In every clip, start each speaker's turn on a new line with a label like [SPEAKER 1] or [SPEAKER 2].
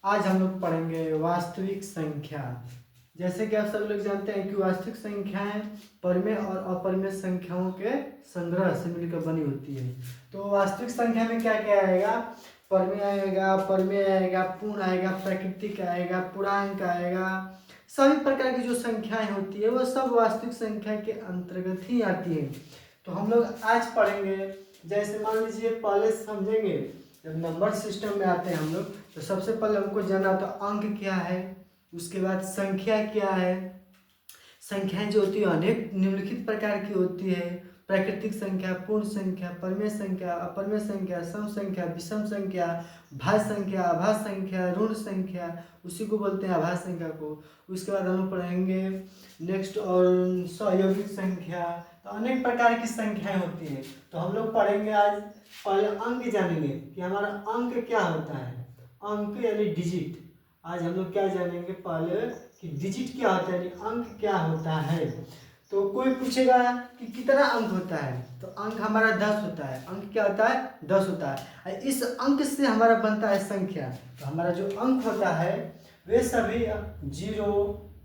[SPEAKER 1] आज हम लोग पढ़ेंगे वास्तविक संख्या। जैसे कि आप सब लोग जानते हैं कि वास्तविक संख्याएं परिमेय और अपरिमेय संख्याओं के संग्रह से मिलकर बनी होती है। तो वास्तविक संख्या में क्या क्या आएगा? परिमेय आएगा, अपरिमेय आएगा, पूर्ण आएगा, प्राकृतिक आएगा, पूर्णांक आएगा। सभी प्रकार की जो संख्याएं होती है वो सब वास्तविक संख्या के अंतर्गत ही आती है। तो हम लोग आज पढ़ेंगे, जैसे मान लीजिए पहले समझेंगे जब नंबर सिस्टम में आते हैं हम लोग, तो सबसे पहले हमको जानना तो अंक क्या है, उसके बाद संख्या क्या है। संख्याएं जो होती है अनेक निम्नलिखित प्रकार की होती है। प्राकृतिक संख्या, पूर्ण संख्या, परिमेय संख्या, अपरिमेय संख्या, सम संख्या, विषम संख्या, भाज्य संख्या, अभाज्य संख्या, ऋण संख्या, उसी को बोलते हैं अभाज्य संख्या को। उसके बाद हम लोग पढ़ेंगे नेक्स्ट और सहयोगिक संख्या। तो अनेक प्रकार की संख्याएं होती है। तो हम लोग पढ़ेंगे आज, पहले अंक जानेंगे कि हमारा अंक क्या होता है। अंक यानी डिजिट। आज हम लोग क्या जानेंगे पहले कि डिजिट क्या होता है, यानी अंक क्या होता है। तो कोई पूछेगा कि कितना अंक होता है, तो अंक हमारा 10 होता है। अंक क्या होता है? 10 होता है। इस अंक से हमारा बनता है संख्या। तो हमारा जो अंक होता है वे सभी 0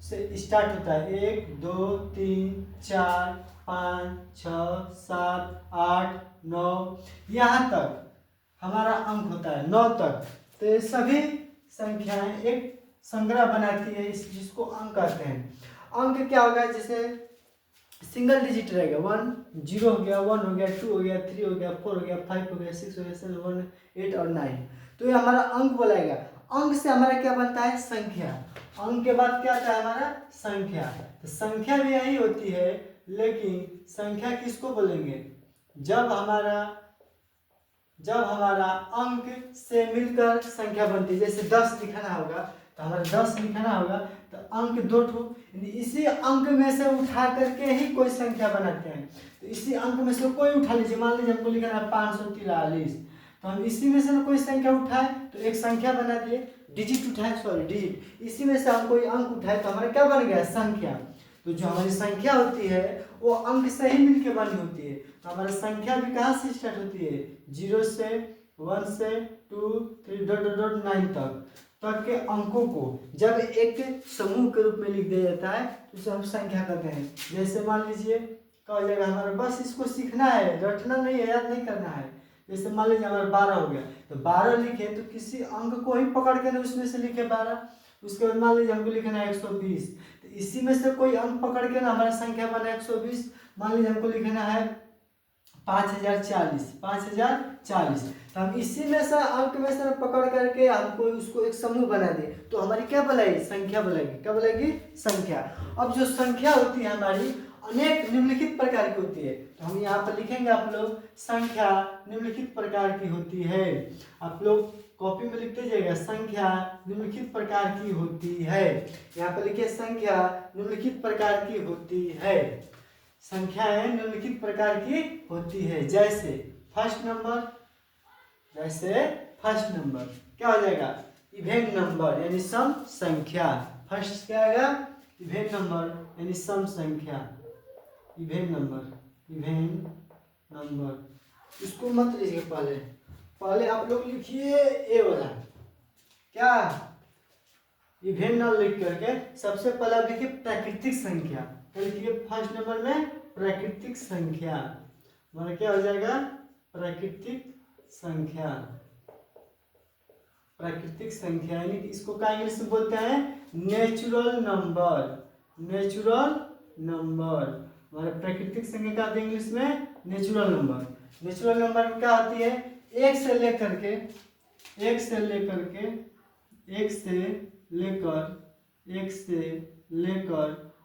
[SPEAKER 1] से स्टार्ट होता है। 1 2 3 4 5 6 7 8 9 यहाँ तक हमारा अंक होता है, 9 तक। तो ये सभी संख्याएं एक संग्रह बनाती है, इस जिसको अंक कहते हैं। अंक क्या होगा? जैसे सिंगल डिजिट रहेगा, 1 0 हो गया, 1 हो गया, 2 हो गया, 3 हो गया, 4 हो गया, 5 हो गया, 6 हो गया, 7 1 8 और 9। तो ये हमारा अंक बोलाएगा। अंक से हमारा क्या बनता है? संख्या। अंक के बाद क्या आता है हमारा? संख्या। तो संख्या भी यही होती है, लेकिन संख्या किसको बोलेंगे? जब हमारा अंक से मिलकर संख्या बनती है। जैसे 10 लिखना होगा तो हमारा 10 लिखना होगा, तो अंक 2 ठो, इसी अंक में से उठा करके ही कोई संख्या बनाते हैं। तो इसी अंक में से कोई उठा लीजिए, मान लीजिए हमको लिखना है 543, तो हम इसी में से कोई संख्या उठाए तो एक संख्या बना दिए। डिजिट उठाए, सॉरी डिजिट, इसी में से हम कोई अंक उठाए तो हमारा क्या बन गया? संख्या। तो जो हमारी संख्या होती है वो अंक से ही मिलकर बनी होती है। तो हमारी संख्या भी कहाँ से स्टार्ट होती है? 0 से 1 से 2 3 डॉट डॉट डॉट 9 तक के अंकों को जब एक समूह के रूप में लिख दिया जाता है तो उसे हम संख्या कहते हैं। जैसे मान लीजिए क्या हो जाएगा हमारा, बस इसको सीखना है, रटना नहीं है, याद नहीं करना है। जैसे मान लीजिए हमारा 12 हो गया, तो 12 लिखे तो किसी अंक को ही पकड़ कर उसमें से लिखे 12। उसके बाद मान लीजिए हमको लिखना है 120, तो इसी में से कोई अंक पकड़ के ना हमारा संख्या बना 120। मान लीजिए हमको लिखना है 5040, तो हम इसी में से अंक में से पकड़ करके हमको उसको एक समूह बना दे तो हमारी क्या बनाएगी? संख्या बनाएगी। क्या बनाएगी? संख्या। अब जो संख्या होती है हमारी अनेक निम्नलिखित प्रकार की होती है। तो हम यहाँ पर लिखेंगे, आप लोग, संख्या निम्नलिखित प्रकार की होती है। आप लोग कॉपी में लिखते जाइएगा, संख्या निम्नलिखित प्रकार की होती है। यहाँ पर लिखिए, संख्या निम्नलिखित प्रकार की होती है। संख्याएं निम्नलिखित प्रकार की होती है। जैसे फर्स्ट नंबर क्या हो जाएगा? इवेन नंबर यानी सम संख्या। फर्स्ट क्या आएगा? इवेन नंबर यानी सम संख्या। इवेन नंबर इसको मत लीजिए, पहले आप लोग लिखिए ए वाला क्या, इवेन न लिख करके सबसे पहले आप लिखिए प्राकृतिक संख्या। लिखिए फर्स्ट नंबर में प्राकृतिक संख्या, मतलब क्या हो जाएगा? प्राकृतिक संख्या। प्राकृतिक संख्या यानी कि इसको क्या इंग्लिश में बोलते हैं? Natural number. हमारे प्राकृतिक संख्या क्या होती है इंग्लिश में? Natural number. नेचुरल नंबर में क्या होती है? एक से लेकर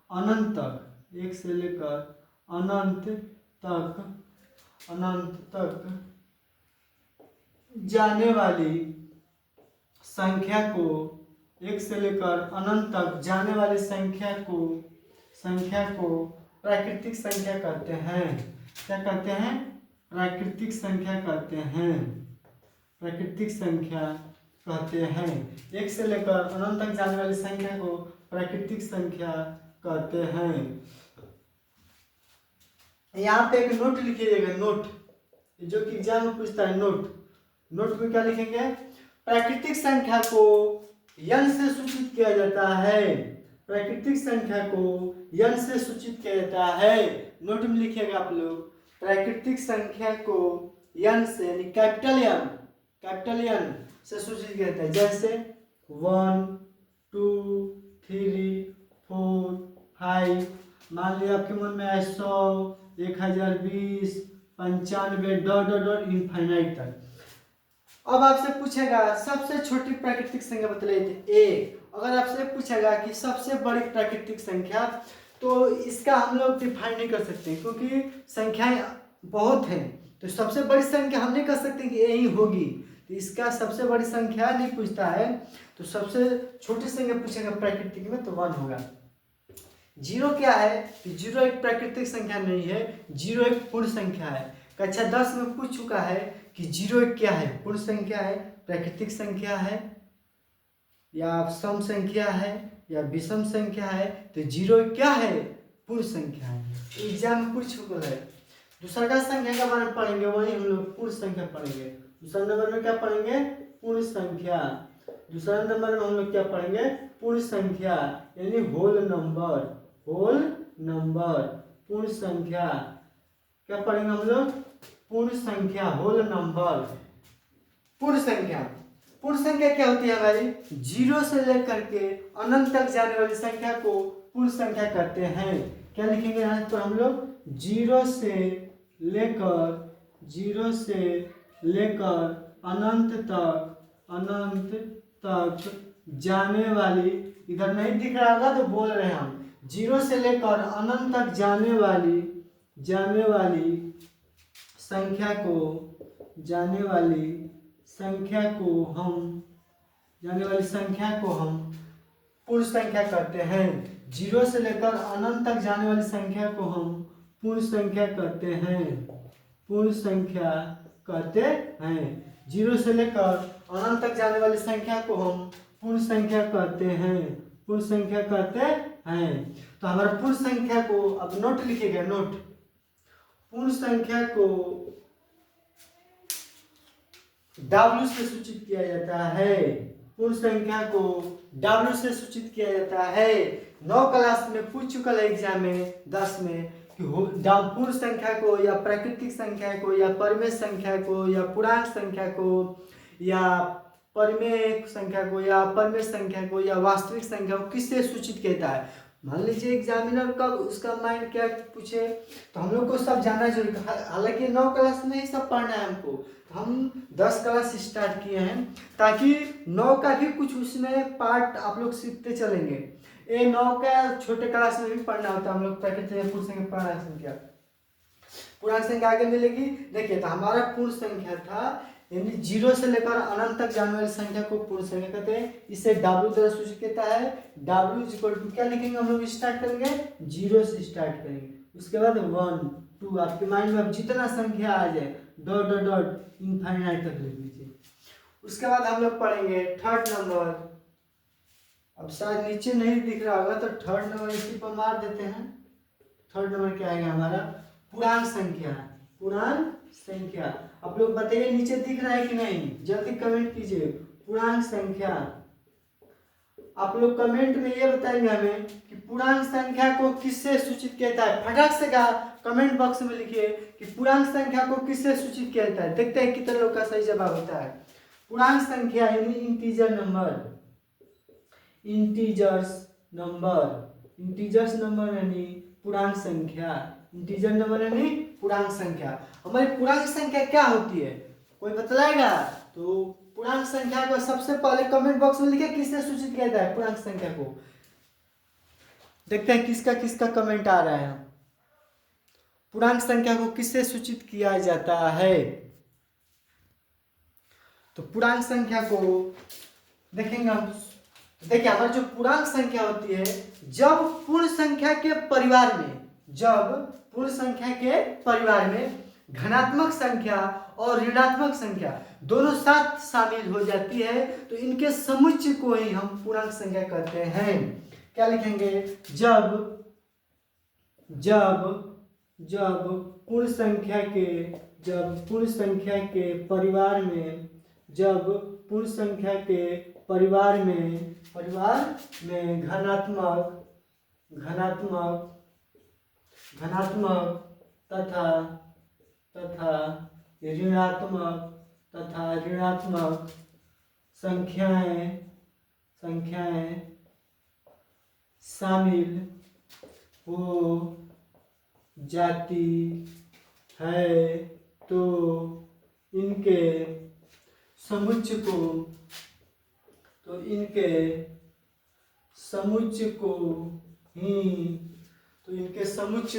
[SPEAKER 1] अनंत तक जाने वाली संख्या को, एक से लेकर अनंत तक जाने वाली संख्या को प्राकृतिक संख्या कहते हैं। क्या कहते हैं? प्राकृतिक संख्या कहते हैं। एक से लेकर अनंत तक जाने वाली संख्या को प्राकृतिक संख्या कहते हैं। यहाँ पे एक नोट लिखिएगा, नोट जो कि एग्जाम में पूछता है। नोट में क्या लिखेंगे? प्राकृतिक संख्या को n से सूचित किया जाता है। प्राकृतिक संख्या को n से सूचित किया जाता है। नोट में लिखिएगा आप लोग, प्राकृतिक संख्या को n से यानी कैपिटल N से सूचित किया जाता है। जैसे 1 2 3 4 5, मान लिया आपके मन में आए 100 1020 95 डॉट डॉट डॉट इनफाइनाइट तक। अब आपसे पूछेगा सबसे छोटी प्राकृतिक संख्या बताइए, 1। अगर आपसे पूछेगा कि सबसे बड़ी प्राकृतिक संख्या, तो इसका हम लोग डिफाइन नहीं कर सकते क्योंकि संख्याएं बहुत हैं। तो सबसे बड़ी संख्या हम नहीं कर सकते कि यही होगी, तो इसका सबसे बड़ी संख्या नहीं पूछता है। तो सबसे छोटी संख्या पूछेगा प्राकृतिक में तो 1 होगा। 0 क्या है? तो 0 एक प्राकृतिक संख्या नहीं है, 0 एक पूर्ण संख्या है। कक्षा 10 में पूछ चुका है कि 0 एक क्या है? पूर्ण संख्या है, प्राकृतिक संख्या है, या सम संख्या है, या विषम संख्या है। तो 0 क्या है? पूर्ण संख्या है। एग्जाम में पूछ चुका है। दूसरा का संख्या का बारे में पढ़ेंगे, वही हम लोग पूर्ण संख्या पढ़ेंगे। दूसरा नंबर में क्या पढ़ेंगे? पूर्ण संख्या। दूसरा नंबर में हम लोग क्या पढ़ेंगे? पूर्ण संख्या यानी होल नंबर पूर्ण संख्या। क्या पढ़ेंगे हम लोग? पूर्ण संख्या, होल नंबर, पूर्ण संख्या क्या होती है हमारी? 0 से लेकर के अनंत तक जाने वाली संख्या को पूर्ण संख्या कहते हैं। क्या लिखेंगे यहाँ पर हम लोग? 0 से लेकर अनंत तक जाने वाली, इधर नहीं दिख रहा होगा तो बोल रहे हैं हम, 0 से लेकर अनंत तक जाने वाली संख्या को हम पूर्ण संख्या कहते हैं। 0 से लेकर अनंत तक जाने वाली संख्या को हम पूर्ण संख्या कहते हैं। 0 से लेकर अनंत तक जाने वाली संख्या को हम पूर्ण संख्या कहते हैं। तो हमारा पूर्ण संख्या को, अब नोट लिखिएगा, नोट। पूर्ण संख्या को W से सूचित किया जाता है। पूर्ण संख्या को W से सूचित किया जाता है। 9 क्लास में पूछ चुका है एग्जाम में 10 में कि पूर्ण संख्या को या प्राकृतिक संख्या को या परिमेय संख्या को या पूर्णांक संख्या को या परिमेय संख्या को या अपरिमेय संख्या को या वास्तविक संख्या को किससे सूचित कहता है। मान लीजिए एग्जामिनर का उसका माइंड क्या पूछे, तो हम लोग को सब जानना जरूरी है। हालांकि 9 क्लास में ही सब पढ़ना है हमको, तो हम 10 क्लास स्टार्ट किए हैं ताकि 9 का भी कुछ उसमें पार्ट आप लोग सीखते चलेंगे। ये 9 का छोटे क्लास में भी पढ़ना होता है हम लोग, प्राकृतिक पूर्ण संख्या पूर्णांक संख्या। पूर्णांक संख्या आगे मिलेगी। देखिए तो हमारा पूर्ण संख्या था, यानी 0 से लेकर अनंत तक जाने वाली संख्या को पूर्ण संख्या कहते हैं। इसे W द्वारा सूचित करता है। W इक्वल टू क्या लिखेंगे हम लोग? स्टार्ट करेंगे 0 से स्टार्ट करेंगे, उसके बाद 1 2, आपके माइंड में अब जितना संख्या आ जाए डॉट डॉट डॉट इनफाइनाइट तक लिख लीजिए। उसके बाद हम लोग पढ़ेंगे थर्ड नंबर। अब शायद नीचे नहीं दिख रहा होगा तो थर्ड नंबर इसी पर मार देते हैं। थर्ड नंबर क्या आएगा हमारा? पूर्णांक संख्या। आप लोग बताइए नीचे दिख रहा है कि नहीं, जल्दी कमेंट कीजिए। पूर्णांक संख्या। आप लोग कमेंट में ये बताएंगे हमें कि पूर्णांक संख्या को किससे सूचित कहता है। फटाक से का कमेंट बॉक्स में लिखिए कि पूर्णांक संख्या को किससे सूचित कहता है। देखते हैं कितने लोग का सही जवाब होता है। पूर्णांक संख्या यानी इंटीजर्स नंबर यानी पूर्णांक संख्या। इंटीजर नंबर यानी पूर्णांक संख्या। हमारी पूर्णांक संख्या क्या होती है, कोई बतलाएगा? तो पूर्णांक संख्या को सबसे पहले कमेंट बॉक्स में लिखे किससे सूचित किया जाता है पूर्णांक संख्या को। देखते हैं किसका कमेंट आ रहा है। पूर्णांक संख्या को किससे सूचित किया जाता है? तो पूर्णांक संख्या को देखेंगे हम। देखिए हमारी जो पूर्णांक संख्या होती है, जब पूर्ण संख्या के परिवार में धनात्मक संख्या और ऋणात्मक संख्या दोनों साथ शामिल हो जाती है, तो इनके समुच्चय को ही हम पूर्णांक संख्या कहते हैं। क्या लिखेंगे? जब पूर्ण संख्या के परिवार पूर्ण संख्या के परिवार में धनात्मक तथा ऋणात्मक संख्याएं शामिल हो जाती है तो इनके समुच्चय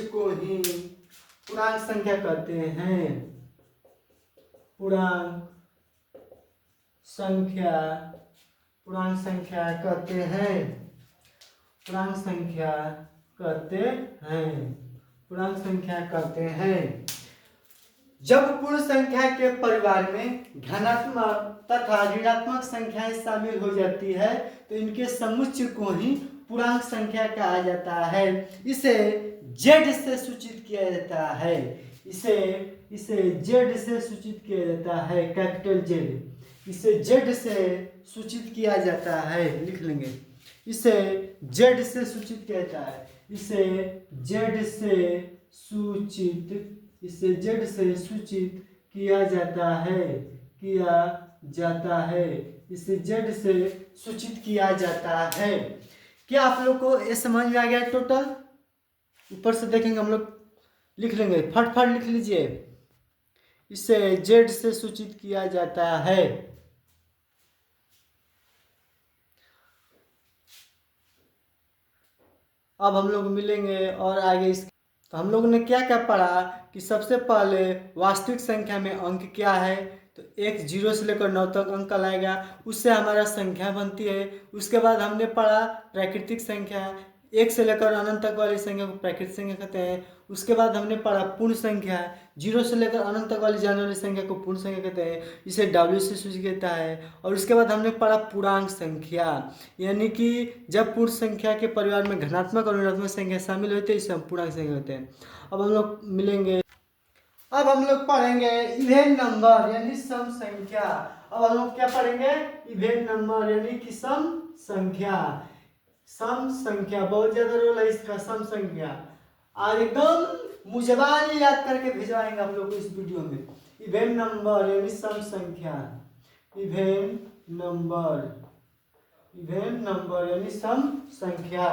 [SPEAKER 1] को ही पूर्णांक संख्या कहते हैं। पूर्णांक संख्या कहते हैं। जब पूर्ण संख्या के परिवार में धनात्मक तथा ऋणात्मक संख्याएं शामिल हो जाती है तो इनके समुच्चय को ही पूर्णांक संख्या कहा जाता है। इसे Z से सूचित किया जाता है। Capital Z। इसे Z से सूचित किया जाता है, लिख लेंगे। इसे Z से सूचित किया जाता है। इसे Z से सूचित किया जाता है। क्या आप लोग को ये समझ में आ गया? टोटल ऊपर से देखेंगे हम लोग, लिख लेंगे, फटफट लिख लीजिए। इसे Z से सूचित किया जाता है। अब हम लोग मिलेंगे और आगे इस तो हम लोगों ने क्या क्या पढ़ा कि सबसे पहले वास्तविक संख्या में अंक क्या है, तो एक 0 से लेकर 9 तक अंक लाएगा, उससे हमारा संख्या बनती है। उसके बाद हमने पढ़ा प्राकृतिक संख्या, 1 से लेकर अनंत तक वाली संख्या को प्राकृतिक संख्या कहते हैं। उसके बाद हमने पढ़ा पूर्ण संख्या, 0 से लेकर अनंत तक वाली जाने वाली संख्या को पूर्ण संख्या कहते हैं, इसे W से सूचित करता है। और उसके बाद हमने पढ़ा पूर्णांक संख्या, यानी कि जब पूर्ण संख्या के परिवार में धनात्मक और ऋणात्मक संख्या शामिल होती है इसे हम पूर्णांक संख्या कहते हैं। अब हम लोग मिलेंगे, अब हम लोग पढ़ेंगे इवेन नंबर यानी सम संख्या। अब हम लोग क्या पढ़ेंगे? इवेन नंबर यानी कि सम संख्या। बहुत ज्यादा रोल है इसका, सम संख्या। आज एकदम मुजबानी याद करके भिजवाएंगे आप लोग को इस वीडियो में। इवेन नंबर यानी सम संख्या। इवेन नंबर यानी सम संख्या।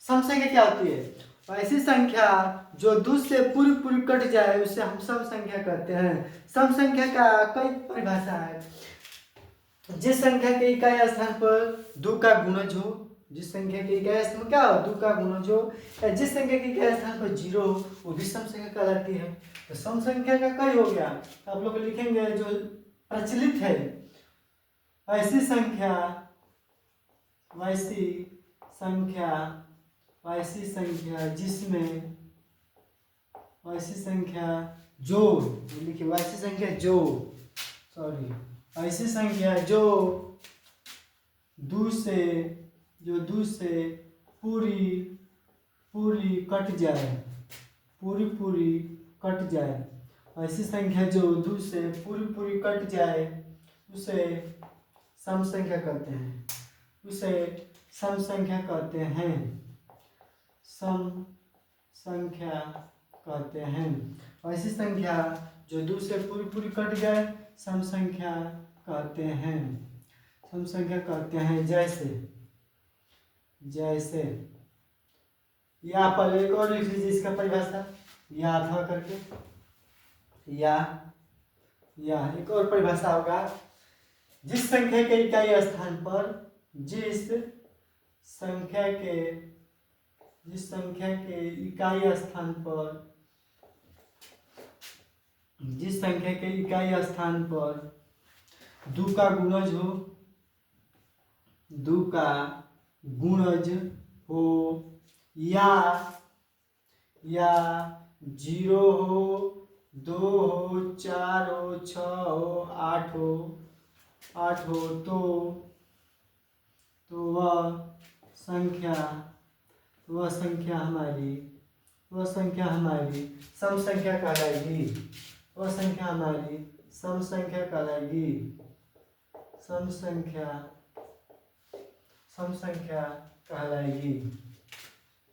[SPEAKER 1] सम संख्या क्या होती है? ऐसी संख्या जो 2 से पूरी कट जाए उसे हम सम संख्या कहते हैं। सम संख्या का कई परिभाषा है। जिस संख्या के इकाई स्थान पर 2 का गुणज हो, जिस संख्या के इकाई स्थान में क्या हो, 2 का गुणज हो, या जिस संख्या के इकाई स्थान पर 0 हो, वो भी सम संख्या कहलाती है। तो सम संख्या का कई हो गया, तो आप लोग लिखेंगे जो प्रचलित है, ऐसी संख्या जिसमें ऐसी संख्या जो 2 से पूरी कट जाए, ऐसी संख्या जो 2 से पूरी कट जाए उसे सम संख्या कहते हैं। सम संख्या कहते हैं। ऐसी संख्या जो 2 से पूरी कट जाए सम संख्या कहते हैं। जैसे या पर एक और लिख लीजिए इसका परिभाषा, या अथवा करके, या एक और परिभाषा होगा, जिस संख्या के इकाई स्थान पर जिस संख्या के इकाई स्थान पर 2 का गुणज हो, या 0 हो, 2 हो, 4 हो, 6 हो, 8 हो, तो वह संख्या हमारी सम संख्या कहलाएगी। सम संख्या कहलाएगी।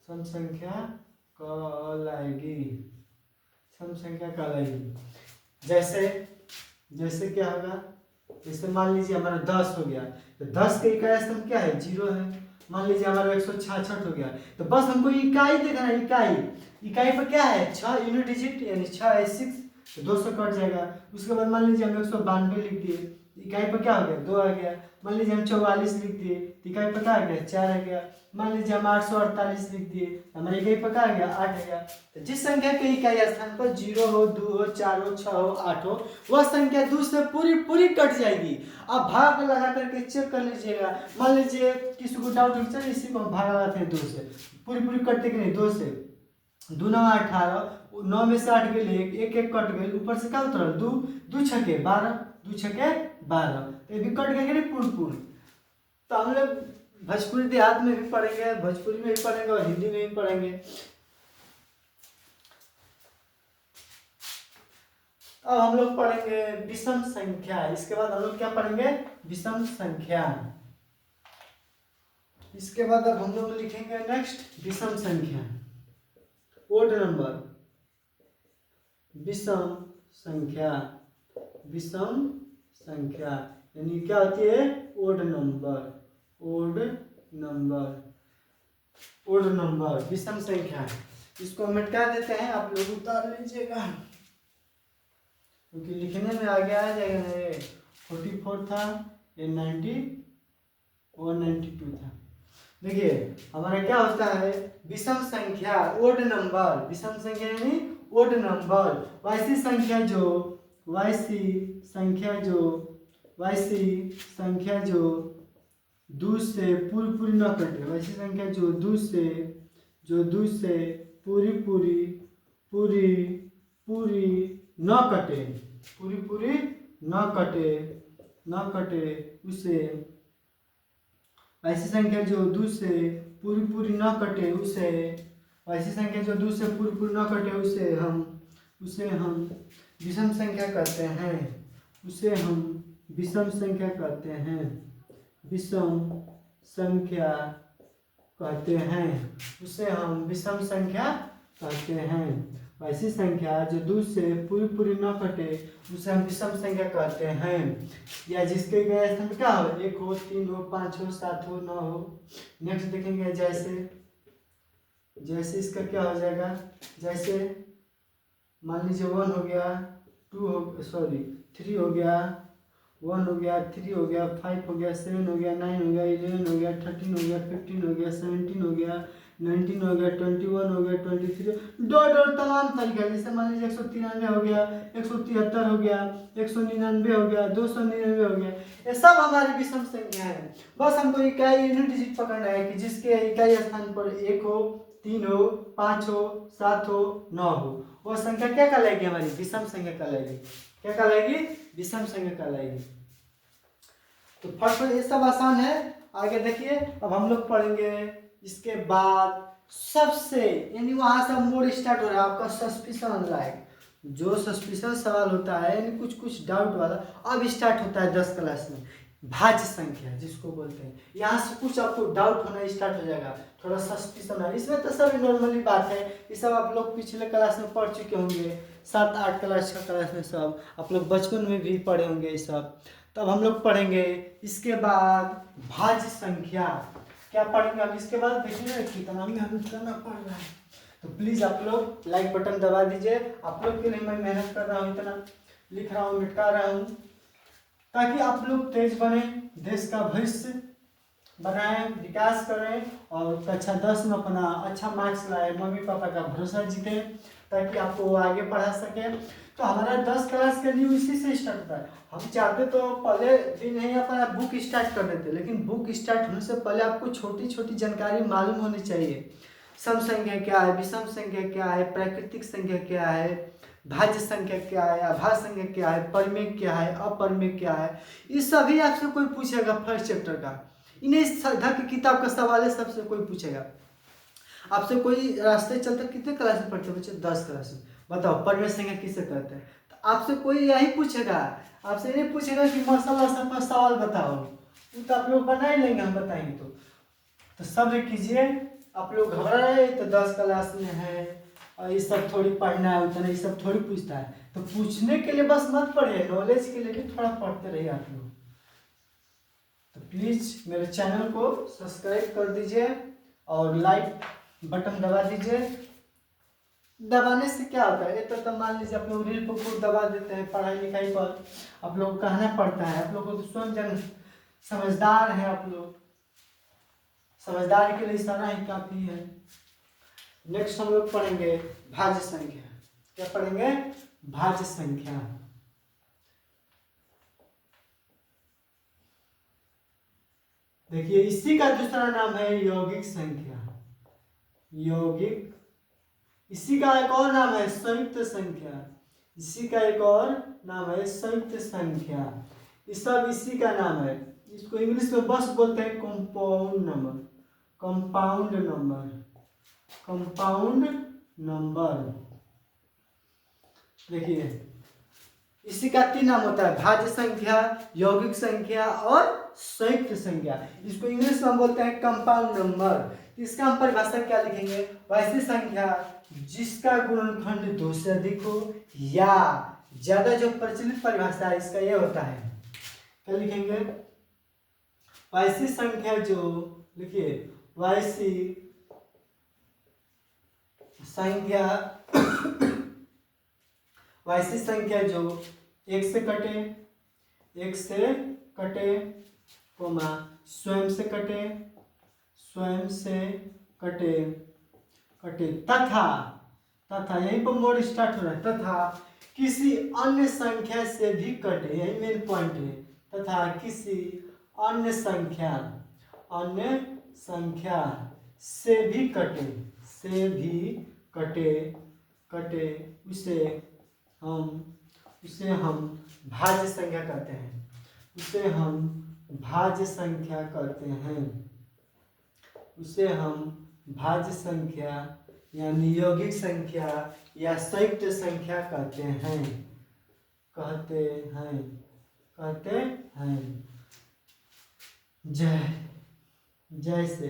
[SPEAKER 1] सम संख्या कहलाएगी। जैसे क्या होगा, जैसे मान लीजिए हमारा 10 हो गया, तो 10 का इकाई स्तंभ क्या है, 0 है। मान लीजिए हमारा 166 हो गया, तो बस हमको इकाई देखना है। इकाई पर क्या है, 6 यूनिट डिजिट, यानी 6 है 6, तो 200 कट जाएगा। उसके बाद मान लीजिए हम 192 लिख दिए, इकाई पर क्या हो गया, 2 आ गया। मान लीजिए हम 44 लिख दिए, इकाई पर क्या आ गया, 4 आ गया। मान लीजिए हम 848 लिख दिए, हमारे इकाई पर क्या आ गया, 8 आ गया। तो जिस संख्या के इकाई स्थान पर 0 हो, 2 हो, 4 हो, 6 हो, 8 हो, वह संख्या 2 से पूरी कट जाएगी। आप भाग लगा करके चेक कर लीजिएगा। मान लीजिए किसी को डाउट हो, चलिए इसी को हम भाग लगाते हैं 2 से, पूरी कटते कि नहीं, 2 से 2 9 18, 9 में से 8 गए, एक कट गए, ऊपर से क्या उतरल, 2 छके 12, 2 छके 12, तो ये भी कट गए कि नहीं पूर्ण। तो हम लोग भोजपुरी देहात में भी पढ़ेंगे, भोजपुरी में भी पढ़ेंगे और हिंदी में भी पढ़ेंगे। अब हम लोग पढ़ेंगे विषम संख्या। इसके बाद हम लोग क्या पढ़ेंगे, विषम संख्या। इसके बाद अब हम लोग लिखेंगे नेक्स्ट विषम संख्या, ओड नंबर। विषम संख्या यानी क्या होती है, ओड नंबर विषम संख्या। इसको हम मिटा देते हैं, आप लोग उतार लीजिएगा क्योंकि लिखने में आगे आ जाएगा। 44 था, ये 90 और 92 था। देखिए हमारा क्या होता है, विषम संख्या ओड नंबर। विषम संख्या यानी ओड नंबर। वैसी संख्या जो 2 से पूरी न कटे। वैसी संख्या जो 2 से पूरी न कटे, उसे। ऐसी संख्या जो 2 से पूरी न कटे उसे, ऐसी संख्या जो 2 से पूरी न कटे उसे हम विषम संख्या कहते हैं। उसे हम विषम संख्या कहते हैं। उसे हम विषम संख्या कहते हैं। ऐसी संख्या जो 2 से पूरी न कटे उसे हम विषम संख्या कहते हैं। या जिसके गए स्तंभ क्या हो, 1 हो, 3 हो, 5 हो, 7 हो, 9 हो। नेक्स्ट देखेंगे जैसे इसका क्या हो जाएगा, जैसे मान लीजिए 1 हो गया, 3 हो गया, 1 हो गया, 3 हो गया, 5 हो गया, 7 हो गया, 9 हो गया, 11 हो गया, 13 हो गया, 15 हो गया, 17 हो गया, 19 हो गया, 21 हो गया, 23 डॉट तमाम तरीका। जैसे मान लीजिए 193 हो गया, 173 हो गया, 199 हो गया, 299 हो गया, ये सब हमारी विषम संख्या है। बस हमको इकाई यूनिट डिजिट पकड़ना है कि जिसके इकाई स्थान पर 1 हो, 3 हो, 5 हो, 7 हो, 9 हो, वह संख्या क्या कहलाएगी, हमारी विषम संख्या कहलाएगी। क्या कहलाएगी, विषम संख्या कहलाएगी। तो फर्स्ट ये सब आसान है। आगे देखिए अब हम लोग पढ़ेंगे इसके बाद सबसे, यानी वहां से मोड स्टार्ट हो रहा है आपका सस्पिशन लाइक। जो सस्पिशन सवाल होता है यानी कुछ डाउट वाला, अब स्टार्ट होता है 10 क्लास में। भाज्य संख्या जिसको बोलते हैं, यहाँ से कुछ आपको डाउट होना स्टार्ट हो जाएगा, थोड़ा सस्पिशन है। इसमें तो सब नॉर्मली बात है, ये सब आप लोग पिछले क्लास में पढ़ चुके होंगे, 7-8 क्लास का क्लास में सब आप लोग बचपन में भी पढ़े होंगे ये सब। तब हम लोग पढ़ेंगे इसके बाद भाज्य संख्या। क्या पढ़ेंगे हम इसके बाद, देखिए कितना मेहनत करना पड़ रहा है। तो प्लीज़ आप लोग लाइक बटन दबा दीजिए। आप लोग के लिए मैं मेहनत कर रहा हूँ, इतना लिख रहा हूँ, मिटा रहा हूँ, ताकि आप लोग तेज बने, देश का भविष्य बनाएं, विकास करें और कक्षा 10 में अपना अच्छा मार्क्स लाए, मम्मी पापा का भरोसा जीते, ताकि आपको आगे पढ़ा सके। तो हमारा 10 क्लास का न्यू इसी से स्टार्ट होता है। हम चाहते तो पहले दिन ही अपना बुक स्टार्ट कर देते, लेकिन बुक स्टार्ट होने से पहले आपको छोटी छोटी जानकारी मालूम होनी चाहिए। सम संख्या क्या है, विषम संख्या क्या है, प्राकृतिक संख्या क्या है, भाज्य संख्या क्या है, अभाज्य संख्या क्या है, परिमेय क्या है, अपरिमेय क्या है, ये सभी आपसे कोई पूछेगा फर्स्ट चैप्टर का। इन्हें धर की किताब का सवाल है, सबसे कोई पूछेगा आपसे। कोई रास्ते चलते कितने क्लास में पढ़ते बच्चे, 10 क्लास में। बताओ परिमेय संख्या किसे कहते हैं, तो आपसे कोई यही पूछेगा, आपसे नहीं पूछेगा कि मार्शल आर्ट पर सवाल बताओ, वो तो आप लोग बना ही लेंगे, हम बताएंगे तो सब्र कीजिए। आप लोग घबरा रहे तो 10 क्लास में है और ये सब थोड़ी पढ़ना है, उतना ये सब थोड़ी पूछता है, तो पूछने के लिए बस मत पढ़िए, नॉलेज के लिए भी थोड़ा पढ़ते रहिए आप लोग। तो प्लीज़ मेरे चैनल को सब्सक्राइब कर दीजिए और लाइक बटन दबा दीजिए। दबाने से क्या होता है, तो मान लीजिए आप लोग रील को दबा देते हैं, पढ़ाई लिखाई पर आप लोग को कहना पड़ता है, आप लोग को तो स्वयं जन समझदार है, आप लोग समझदार के लिए इशारा ही काफी है। नेक्स्ट हम लोग पढ़ेंगे भाज्य संख्या। क्या पढ़ेंगे? भाज्य संख्या। देखिए इसी का दूसरा नाम है यौगिक संख्या। यौगिक, इसी का एक और नाम है संयुक्त संख्या। इसी का एक और नाम है संयुक्त संख्या। इस सब इसी का नाम है। इसको इंग्लिश में बस बोलते हैं compound number. Compound number, compound number. देखिए इसी का 3 नाम होता है, भाज्य संख्या, यौगिक संख्या और संयुक्त संख्या। इसको इंग्लिश में बोलते हैं कंपाउंड नंबर। इसका हम परिभाषा क्या लिखेंगे? वैसी संख्या जिसका गुणनखंड 2 से अधिक हो, या ज्यादा जो प्रचलित परिभाषा है इसका ये होता है, क्या लिखेंगे? वैसी संख्या जो, लिखिए वैसी संख्या वैसी संख्या जो 1 से कटे, 1 से कटे, कोमा स्वयं से कटे, स्वयं से कटे, कटे तथा, तथा यहीं पर मोड स्टार्ट हो रहा है, तथा किसी अन्य संख्या से भी कटे, यही मेन पॉइंट है। तथा किसी अन्य संख्या, अन्य संख्या से भी कटे, से भी कटे, कटे, उसे हम भाज्य संख्या कहते हैं। उसे हम भाज्य संख्या कहते हैं। उसे हम भाज्य संख्या यानी यौगिक संख्या या संयुक्त संख्या कहते हैं, कहते हैं, कहते हैं। जैसे,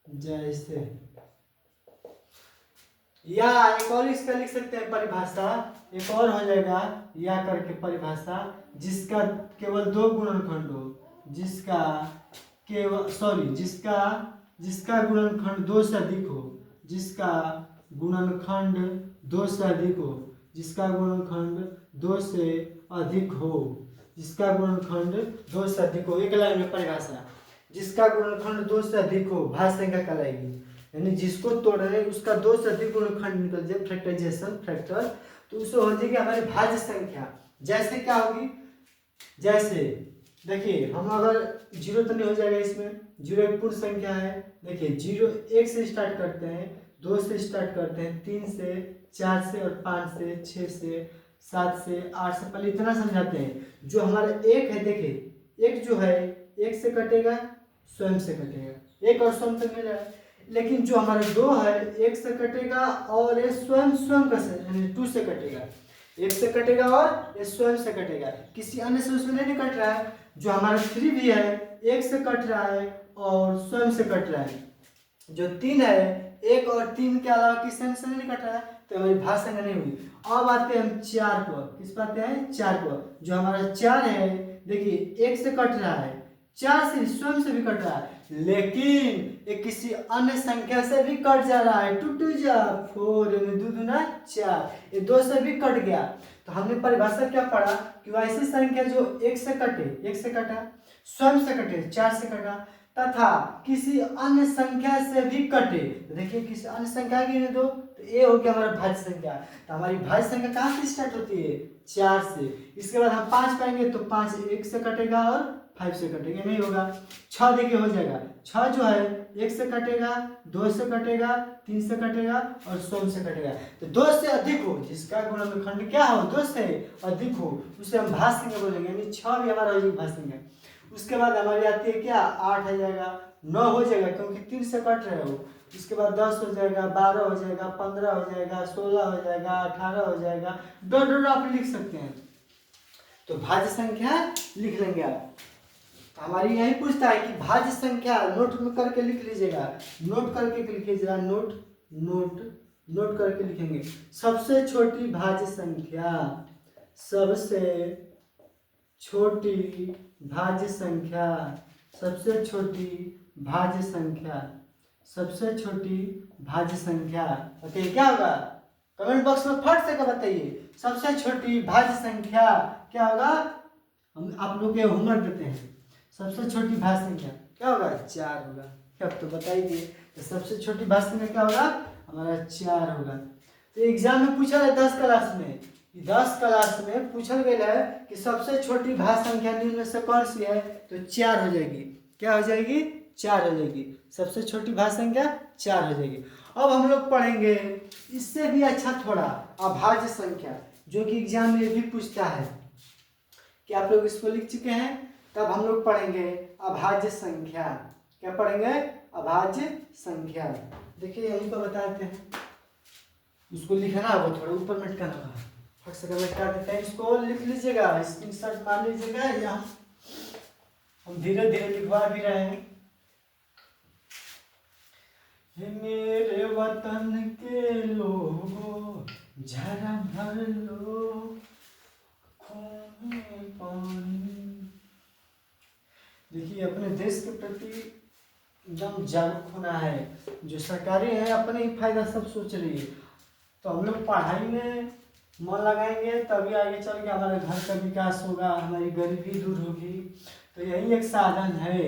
[SPEAKER 1] जैसे, या एक और इसका लिख सकते हैं परिभाषा, एक और हो जाएगा या करके परिभाषा, जिसका केवल 2 गुणनखंड हो, जिसका केवल जिसका गुणनखंड 2 से अधिक हो, जिसका गुणनखंड 2 से अधिक हो, जिसका गुणनखंड 2 से अधिक हो, जिसका गुणनखंड 2 से अधिक हो। एक लाइन में परिभाषा, जिसका गुणनखंड 2 से अधिक हो भाज्य संख्या कहलाएगी। यानी जिसको तोड़ रहे हैं उसका 2 से अधिक गुणनखंड निकल जाए, फैक्टराइजेशन फैक्टर, तो उसे हो जाएगी हमारी भाज्य संख्या। जैसे क्या होगी? जैसे देखिए हम अगर 0 तो नहीं हो जाएगा इसमें, 0 एक पूर्ण संख्या है। देखिए 0 1 से स्टार्ट करते हैं, 2 से स्टार्ट करते हैं, 3 से, 4 से और 5 से, 6 से, 7 से, 8 से। पहले इतना समझाते हैं, जो हमारा 1 है, देखिए 1 जो है 1 से कटेगा, स्वयं से कटेगा, 1 और स्वयं से मिल रहा है। लेकिन जो हमारा 2 है 1 से कटेगा और ये स्वयं स्वयं का से यानी 2 से कटेगा, 1 से कटेगा और ये स्वयं से कटेगा, किसी अन्य से उसमें नहीं कट रहा है। जो हमारा 3 भी है 1 से कट रहा है और स्वयं से कट रहा है। जो 3 है 1 और 3 के अलावा किसी से नहीं कट रहा है, तो हमारी भाज्य संख्या नहीं हुई। अब आते हैं हम 4 पर, किस बात हैं? 4 पर। जो हमारा 4 है, देखिए 1 से कट रहा है, 4 से स्वयं से भी कट रहा है, लेकिन ये किसी अन्य संख्या से भी कट जा रहा है। 2 2 जा 4, 2 दूना 4, ये 2 से भी कट गया। तो हमने परिभाषा क्या पढ़ा कि ऐसी संख्या जो 1 से कटे, 1 से कटा, स्वयं से कटे, 4 से कटा, तथा किसी अन्य संख्या से भी कटे। तो देखिए किसी अन्य संख्या की दो, तो ये हो गया हमारा भाज्य संख्या। तो हमारी भाज्य संख्या कहाँ से स्टार्ट होती है? 4 से। इसके बाद हम 5 पाएंगे, तो 5 1 से कटेगा और 5 से कटेगा, नहीं होगा। 6 देखिए हो जाएगा, 6 जो है 1 से कटेगा, 2 से कटेगा, 3 से कटेगा और स्वयं से कटेगा। तो 2 से अधिक हो, जिसका गुणनखंड क्या हो? 2 से अधिक हो, उसे हम भाज्य संख्या बोलेंगे, यानी 6 भी हमारा हो भाज्य संख्या। उसके बाद हमारी आती है क्या? 8 आ जाएगा, 9 हो जाएगा क्योंकि 3 से कट रहे हो, इसके बाद 10 हो जाएगा, 12 हो जाएगा, 15 हो जाएगा, 16 हो जाएगा, 18 हो जाएगा, डॉट डॉट आप लिख सकते हैं। तो भाज्य संख्या लिख लेंगे आप। हमारी यही पूछता है कि भाज्य संख्या नोट में करके लिख लीजिएगा, नोट करके लिखिएगा, नोट नोट नोट करके लिखेंगे। सबसे छोटी भाज्य संख्या, सबसे छोटी भाज्य संख्या, सबसे छोटी भाज्य संख्या, सबसे छोटी भाज्य संख्या। ओके, क्या होगा कमेंट बॉक्स में फट से बताइए, सबसे छोटी भाज्य संख्या क्या होगा। हम आप लोग के होमवर्क देते हैं, सबसे छोटी भाज्य संख्या क्या होगा, 4 होगा। क्या तो बता ही दिए, तो सबसे छोटी भाज्य संख्या क्या होगा हमारा 4 होगा। तो एग्जाम में पूछा है 10 क्लास में, 10 क्लास में पूछा गया है कि सबसे छोटी भाज्य संख्या निम्न में से कौन सी है, तो 4 हो जाएगी। क्या हो जाएगी, 4 हो जाएगी। सबसे छोटी भाज्य संख्या 4 हो जाएगी। अब हम लोग पढ़ेंगे इससे भी अच्छा थोड़ा अभाज्य संख्या, जो कि एग्जाम में भी पूछता है कि आप लोग इसको लिख चुके हैं। तब हम लोग पढ़ेंगे अभाज्य संख्या। क्या पढ़ेंगे, अभाज्य संख्या। देखिए यहीं पर बता देते हैं, उसको लिखना होगा, थोड़ा ऊपर में अटकाना होगा, फट से लटका देते हैं। इसको लिख लीजिएगा, स्क्रीनशॉट मार लीजिएगा, या हम धीरे धीरे लिखवा भी रहे हैं। मेरे वतन के लोगों जरा भर लो खून में पानी। देखिए अपने देश के प्रति एकदम जागरूक होना है। जो सरकारी है अपने ही फायदा सब सोच रही है, तो हम लोग पढ़ाई में मन लगाएंगे तभी आगे चल के हमारे घर का विकास होगा, हमारी गरीबी दूर होगी। तो यही एक साधन है।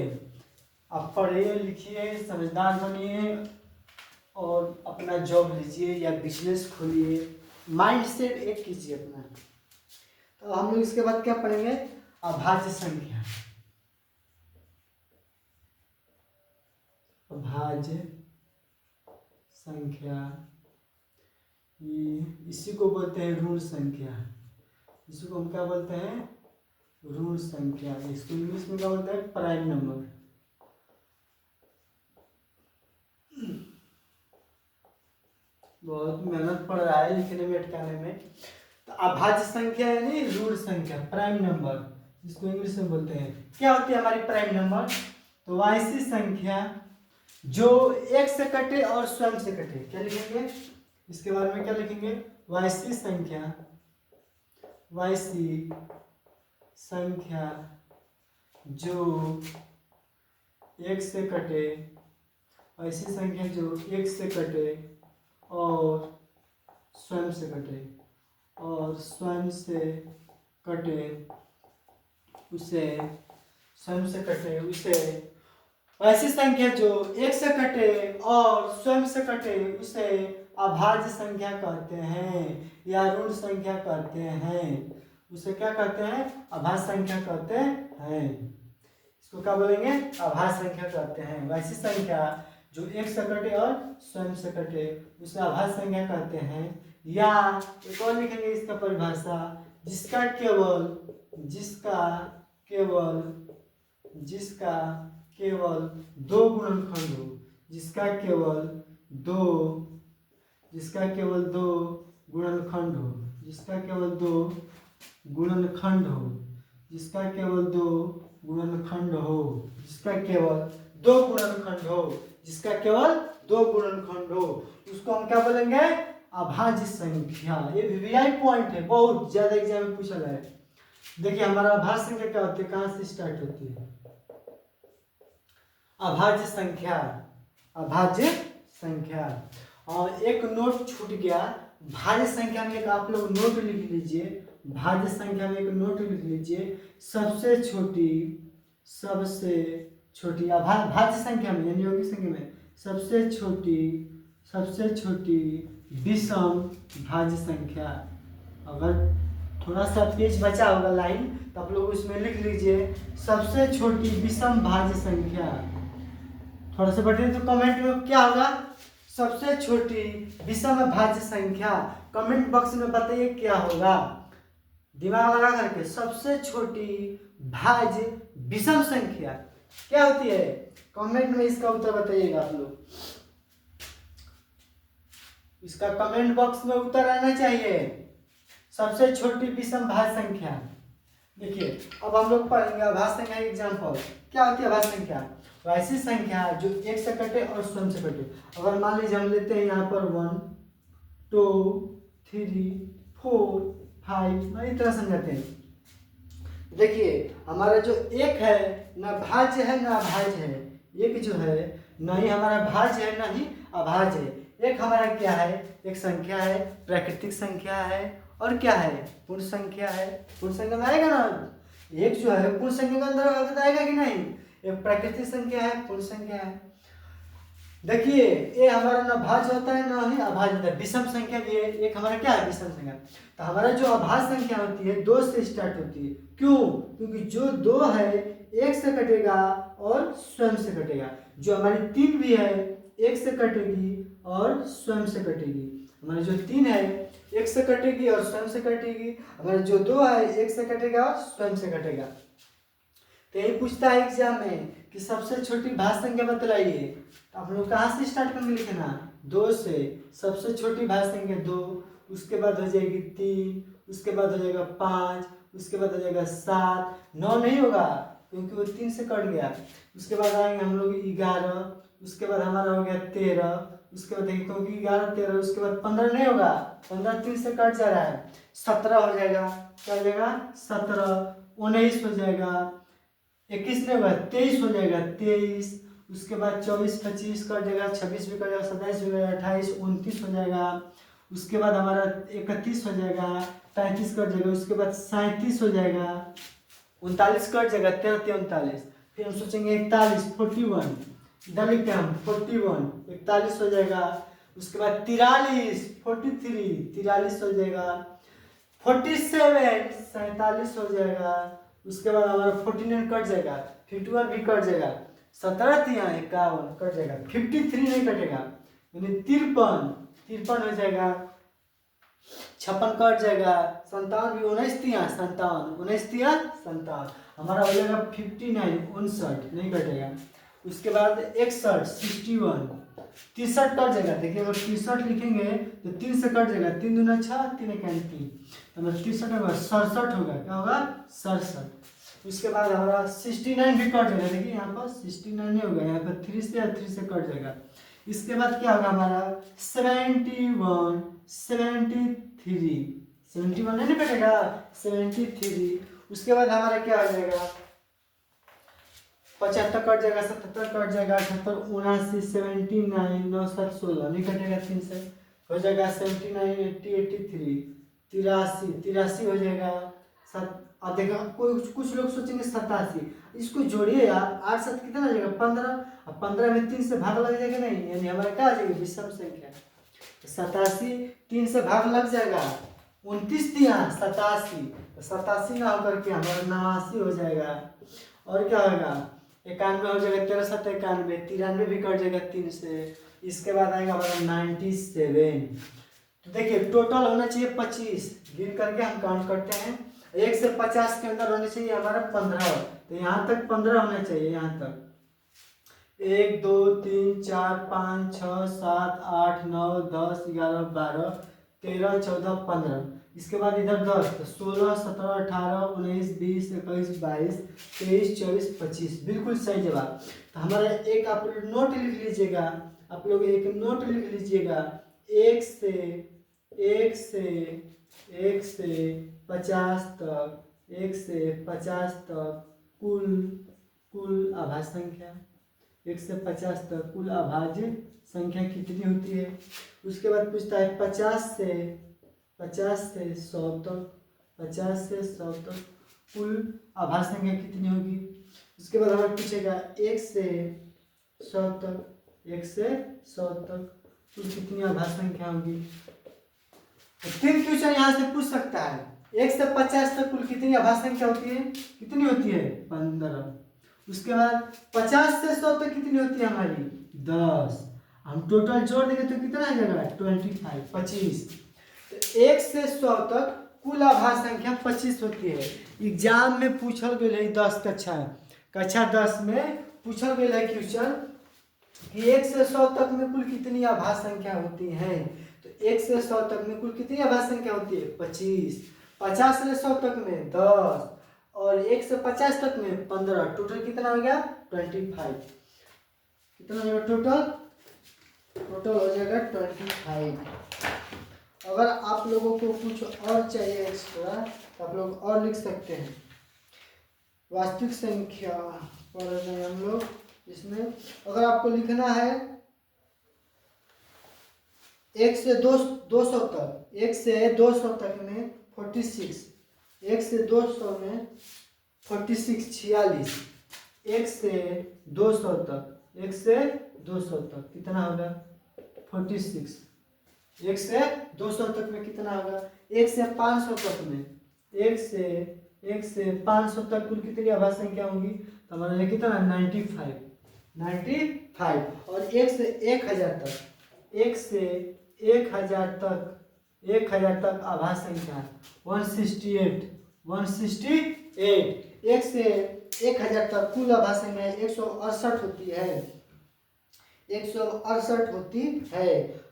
[SPEAKER 1] आप पढ़िए लिखिए, समझदार बनिए और अपना जॉब लीजिए या बिजनेस खोलिए, माइंड सेट एक कीजिए अपना। तो हम लोग इसके बाद क्या पढ़ेंगे, अभाज्य संख्या। अभाज्य संख्या, इसी को बोलते हैं ऋण संख्या। इसी को हम क्या बोलते हैं, ऋण संख्या। इसको इंग्लिश में क्या बोलते हैं, प्राइम नंबर। बहुत मेहनत पड़ रहा है लिखने में, अटकाने में। तो अभाज्य संख्या यानी ऋण संख्या, प्राइम नंबर, जिसको इंग्लिश में बोलते हैं। क्या होती है हमारी प्राइम नंबर, तो ऐसी संख्या जो एक से कटे और स्वयं से कटे। क्या लिखेंगे इसके बारे में, क्या लिखेंगे, वैसी संख्या, वैसी संख्या जो एक से कटे, ऐसी संख्या जो एक से कटे और स्वयं से कटे, और स्वयं से कटे उसे, स्वयं से कटे उसे, ऐसी संख्या जो एक से कटे और स्वयं से कटे उसे अभाज्य संख्या कहते हैं या ऋण संख्या कहते हैं। उसे क्या कहते हैं, अभाज्य संख्या कहते हैं। इसको क्या बोलेंगे, अभाज्य संख्या कहते हैं। वैसी संख्या जो एक से कटे और स्वयं से कटे उसे अभाज्य संख्या कहते हैं। या एक और लिखेंगे इसका परिभाषा, जिसका केवल दो गुणनखंड हो, जिसका केवल दो गुणनखंड हो, जिसका केवल दो गुणनखंड हो, जिसका केवल दो गुणनखंड हो, जिसका केवल दो गुणनखंड हो, जिसका केवल दो गुणनखंड हो, उसको हम क्या बोलेंगे, अभाज्य संख्या। ये वीवीआई पॉइंट है, बहुत ज्यादा एग्जाम में पूछा गया है। देखिए हमारा अभाज्य संख्या क्या होती है, कहाँ से स्टार्ट होती है, अभाज्य संख्या, अभाज्य संख्या। और एक नोट छूट गया, भाज्य संख्या में एक आप लोग नोट लिख लीजिए, भाज्य संख्या में एक नोट लिख लीजिए, सबसे छोटी भाज्य संख्या में यानी यौगिक संख्या में सबसे छोटी विषम भाज्य संख्या। अगर थोड़ा सा पेज बचा होगा लाइन तो आप लोग उसमें लिख लीजिए सबसे छोटी विषम भाज्य संख्या। थोड़ा सा बढ़िए तो कमेंट में क्या होगा, सबसे छोटी विषम भाज्य संख्या। कमेंट बॉक्स में बताइए क्या होगा, दिमाग लगा करके। सबसे छोटी भाज्य विषम संख्या क्या होती है, कमेंट में इसका उत्तर बताइएगा आप लोग। इसका कमेंट बॉक्स में उत्तर आना चाहिए। सबसे छोटी विषम भाज्य संख्या। देखिए अब हम लोग पढ़ेंगे अभाज्य संख्या एग्जाम्पल। क्या होती है अभाज्य संख्या? वैसी संख्या जो एक से कटे और स्वयं से कटे। अगर मान लीजिए हम लेते हैं यहाँ पर 1 2 3 4 5, इस तरह समझाते हैं। देखिए हमारा जो एक है ना भाज्य है ना अभाज्य है। एक जो है ना ही हमारा भाज्य है ना ही अभाज्य है। एक हमारा क्या है? एक संख्या है, प्राकृतिक संख्या है, और क्या है? पूर्ण संख्या है। पूर्ण संख्या में आएगा ना, एक जो है पूर्ण संख्या के अंदर आएगा कि नहीं? एक प्राकृतिक संख्या है, पूर्ण संख्या है। देखिए ये हमारा ना भाज्य होता है ना ही अभाज्य होता है। विषम संख्या भी है, एक हमारा क्या है? विषम संख्या। तो हमारा जो अभाज्य संख्या होती है 2 से स्टार्ट होती है। क्यों? क्योंकि जो 2 है 1 से कटेगा और स्वयं से कटेगा। जो हमारी 3 भी है 1 से कटेगी और स्वयं से कटेगी। हमारी जो 3 है 1 से कटेगी और स्वयं से कटेगी। हमारा जो 2 है 1 से कटेगा और स्वयं से कटेगा। तो यही पूछता है एग्जाम में कि सबसे छोटी भाज्य संख्या बतलाइए। तो आप लोग कहाँ से स्टार्ट करेंगे लिखना? 2 से। सबसे छोटी भाज्य संख्या 2, उसके बाद हो जाएगी 3, उसके बाद हो जाएगा 5, उसके बाद हो जाएगा 7, 9 नहीं होगा क्योंकि वो 3 से कट गया। उसके बाद आएंगे हम लोग 11, उसके बाद हमारा हो गया 13, उसके बाद देखिए क्योंकि 11 13, उसके बाद 15 नहीं होगा, 15 3 से कट जा रहा है, 17 हो जाएगा। क्या हो जाएगा? 17, 19 हो जाएगा, 21 नहीं होगा 23 हो जाएगा, 23, उसके बाद 24 25 कट जाएगा, 26 भी कट जाएगा, 27 भी कट जाएगा, 28 29 हो जाएगा। उसके बाद हमारा 31 हो जाएगा, 35 कट जाएगा, उसके बाद 37 हो जाएगा, 39 कट जाएगा, 13 39। फिर हम सोचेंगे 41 41, इधर लिखते हैं हम 41 41 हो जाएगा। उसके बाद 43 43 43 हो जाएगा, 47 47 हो जाएगा। उसके बाद हमारा 49 कट जाएगा, 51 भी कट जाएगा, 17 51 कट जाएगा, 53 नहीं कटेगा यानी 53 53 हो जाएगा, 56 कट जाएगा, 57 भी 19 57 19 57 हमारा हो जाएगा 59 59 नहीं कटेगा। उसके बाद 61 61 63 कट जाएगा। देखिए अगर 63 लिखेंगे तो 3 से कट जाएगा, 3 दूना 6 3 1 3, हमारा 63 होगा, 67 होगा। क्या होगा? 67। उसके बाद हमारा 69 भी कट जाएगा। देखिए यहाँ पर 69 नहीं होगा, यहाँ पर 3 से या 3 से कट जाएगा। इसके बाद क्या होगा हमारा 71 73 71 नहीं कटेगा, 73। उसके बाद हमारा क्या हो जाएगा 75 कट जाएगा, 77 कट जाएगा, 78 79 79 9 7 16 नहीं कटेगा, 3 से हो जाएगा 79 80 83 83 हो जाएगा। अब देखो कोई कुछ लोग सोचेंगे 87, इसको जोड़िए यार, 8 7 कितना हो जाएगा 15। अब 15 में 3 से भाग लग जाएगा नहीं, यानी हमारा क्या हो जाएगा विषम संख्या। 87 3 से भाग लग जाएगा, 29 दिया 87, 87 ना होकर के हमारा 89 हो जाएगा। और क्या होगा 91 हो जाएगा, 13 7 91, 93 भी कट जाएगा 3 से। इसके बाद आएगा हमारा 97। तो देखिए टोटल होना चाहिए 25, गिन करके हम काउंट करते हैं। 1 से 50 के अंदर होने चाहिए हमारा 15, तो यहाँ तक 15 होना चाहिए। यहाँ तक 1 2 3 4 5 6 7 8 9 10 11 12 13 14 15। इसके बाद इधर 10 तो 16 17 18 19 20 21 22 23 24 25 बिल्कुल सही जवाब। तो हमारा एक आप नोट लिख लीजिएगा, आप लोग एक नोट लिख लीजिएगा। 1 से 50 तक, 1 से 50 तक कुल अभाज्य संख्या, 1 से 50 तक कुल अभाज्य संख्या कितनी होती है। उसके बाद पूछता है 50 से 100 तक, 50 से 100 तक कुल अभाज्य संख्या कितनी होगी। उसके बाद हमें पूछेगा 1 से 100 तक, 1 से 100 तक कुल कितनी अभाज्य संख्या होगी। 3 क्वेश्चन यहाँ से पूछ सकता है। 1 से 50 तक कुल कितनी अभाज्य संख्या होती है, कितनी होती है 15। उसके बाद 50 से 100 तक कितनी होती है हमारी 10। हम टोटल जोड़ देंगे तो कितना आ जाएगा 25 25। तो 1 से 100 तक कुल अभाज्य संख्या 25 होती है। एग्जाम में पूछल गया है 10 कक्षा 10 में पूछल गया है क्वेश्चन कि 1 से 100 तक में कुल कितनी अभाज्य संख्या होती है। तो 1 से 100 तक में कुल कितनी अभाज्य संख्या होती है? 25। 50 से 100 तक में 10 और 1 से 50 तक में 15। टोटल कितना हो गया? 25। कितना हो जाएगा टोटल? टोटल हो जाएगा 25। अगर आप लोगों को कुछ और चाहिए एक्स्ट्रा तो आप लोग और लिख सकते हैं। वास्तविक संख्या पढ़ रहे हैं हम लोग। इसमें अगर आपको लिखना है 1 से 200 तक, 1 से 200 तक में 46, 1 से 200 में 46 46, 1 से 200 तक, 1 से 200 तक कितना होगा? 46। 1 से 200 तक में कितना होगा? 1 से 500 तक में, 1 से 500 तक कुल कितनी अभाज्य संख्या होंगी? तो हमारा कितना? 95। और 1 से 1000 तक, 1 से 1000 तक, 1000 तक अभाज्य संख्या 168। 1 से 1000 तक कुल अभाज्य संख्या 168 होती है, 168 होती है।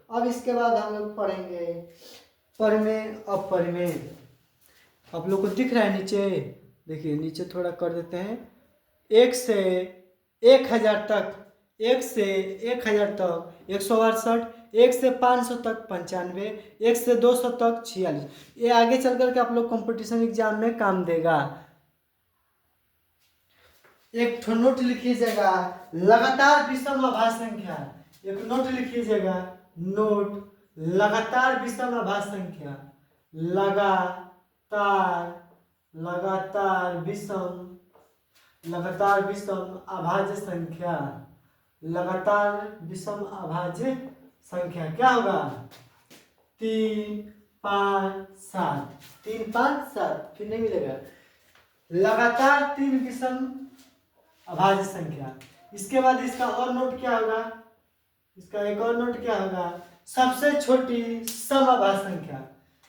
[SPEAKER 1] अब इसके बाद हम लोग पढ़ेंगे परिमेय अपरिमेय। आप लोग को दिख रहा है नीचे? देखिए नीचे थोड़ा कर देते हैं। 1 से 1000 तक, 1 से 1000 तक 168, 1 से 500 तक 95, 1 से 200 तक 46। ये आगे चल करके आप लोग कंपटीशन एग्जाम में काम देगा। एक ठो नोट लिखिएगा, लगातार विषम अभाज्य संख्या। एक नोट लिखिएगा, नोट लगातार विषम अभाज्य संख्या। लगातार विषम अभाज्य संख्या। लगातार विषम अभाज्य संख्या क्या होगा? 3 5 7, 3 5 7, फिर नहीं मिलेगा। लगातार 3 विषम अभाज्य संख्या। इसके बाद इसका और नोट क्या होगा? इसका एक और नोट क्या होगा? सबसे छोटी सम अभाज्य संख्या।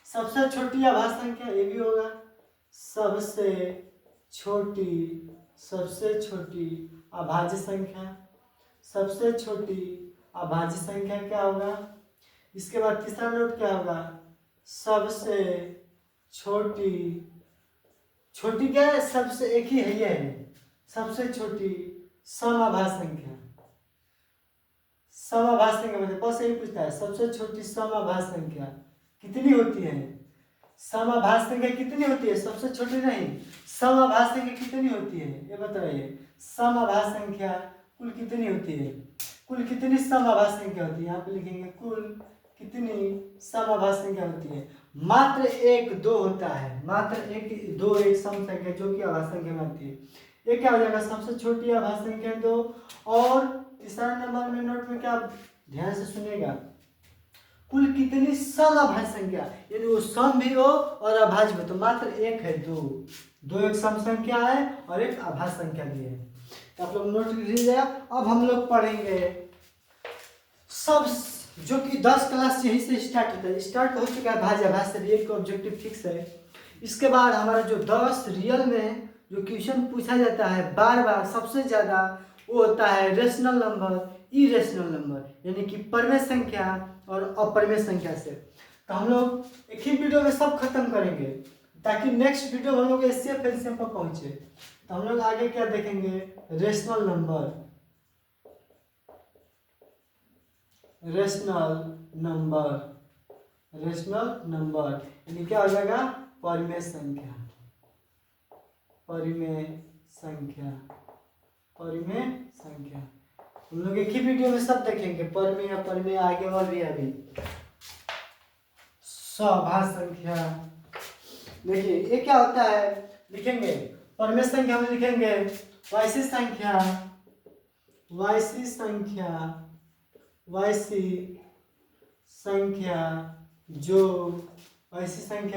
[SPEAKER 1] सबसे छोटी अभाज्य संख्या ये भी होगा। सबसे छोटी अभाज्य संख्या। सबसे छोटी अभाज्य संख्या क्या होगा? इसके बाद तीसरा नोट क्या होगा? सबसे छोटी क्या है? सबसे एक ही है, ये है सबसे छोटी समअभाज्य संख्या। समअभाज्य संख्या मतलब कौन से ही पूछता है, सबसे छोटी समअभाज्य संख्या कितनी होती है? समअभाज्य संख्या कितनी होती है? सबसे छोटी नहीं, समअभाज्य संख्या कितनी होती है ये बताइए। समअभाज्य संख्या कुल कितनी होती है? कुल कितनी समअभाज्य संख्या होती है? यहाँ पे लिखेंगे कुल कितनी समअभाज्य संख्या होती है? मात्र 1 2 होता है। मात्र 1 2 एक सम संख्या जो कि अभाज्य संख्या में आती है। ये क्या हो जाएगा? सबसे छोटी अभाज्य संख्या 2। और तीसरा नंबर में नोट में क्या, ध्यान से सुनिएगा, कुल कितनी सम अभाज्य संख्या, यानी वो सम भी हो और अभाज्य भी। तो मात्र 1 है, 2 एक सम संख्या है और एक अभाज्य संख्या भी है। तो आप लोग नोट लिख लीजिएगा। अब हम लोग पढ़ेंगे सब जो कि 10 क्लास यहीं से स्टार्ट होता है। स्टार्ट हो चुका है भाज्य अभाज्य से, एक ऑब्जेक्टिव फिक्स है। इसके बाद हमारा जो 10 रियल में जो क्वेश्चन पूछा जाता है बार बार सबसे ज़्यादा, वो होता है रेशनल नंबर, इरेशनल नंबर, यानी कि परिमेय संख्या और अपरिमेय संख्या से। तो हम लोग एक ही वीडियो में सब खत्म करेंगे ताकि नेक्स्ट वीडियो हम लोग एचसीएफ एलसीएम पर पहुंचे। तो हम लोग आगे क्या देखेंगे? रेशनल नंबर, रेशनल नंबर यानी क्या हो जाएगा? परिमेय संख्या। हम लोग एक ही वीडियो में सब देखेंगे, परिमेय अपरिमेय, आगे और भी अभी अभाज्य संख्या। देखिए ये क्या होता है, लिखेंगे परिमेय संख्या में लिखेंगे वैसी संख्या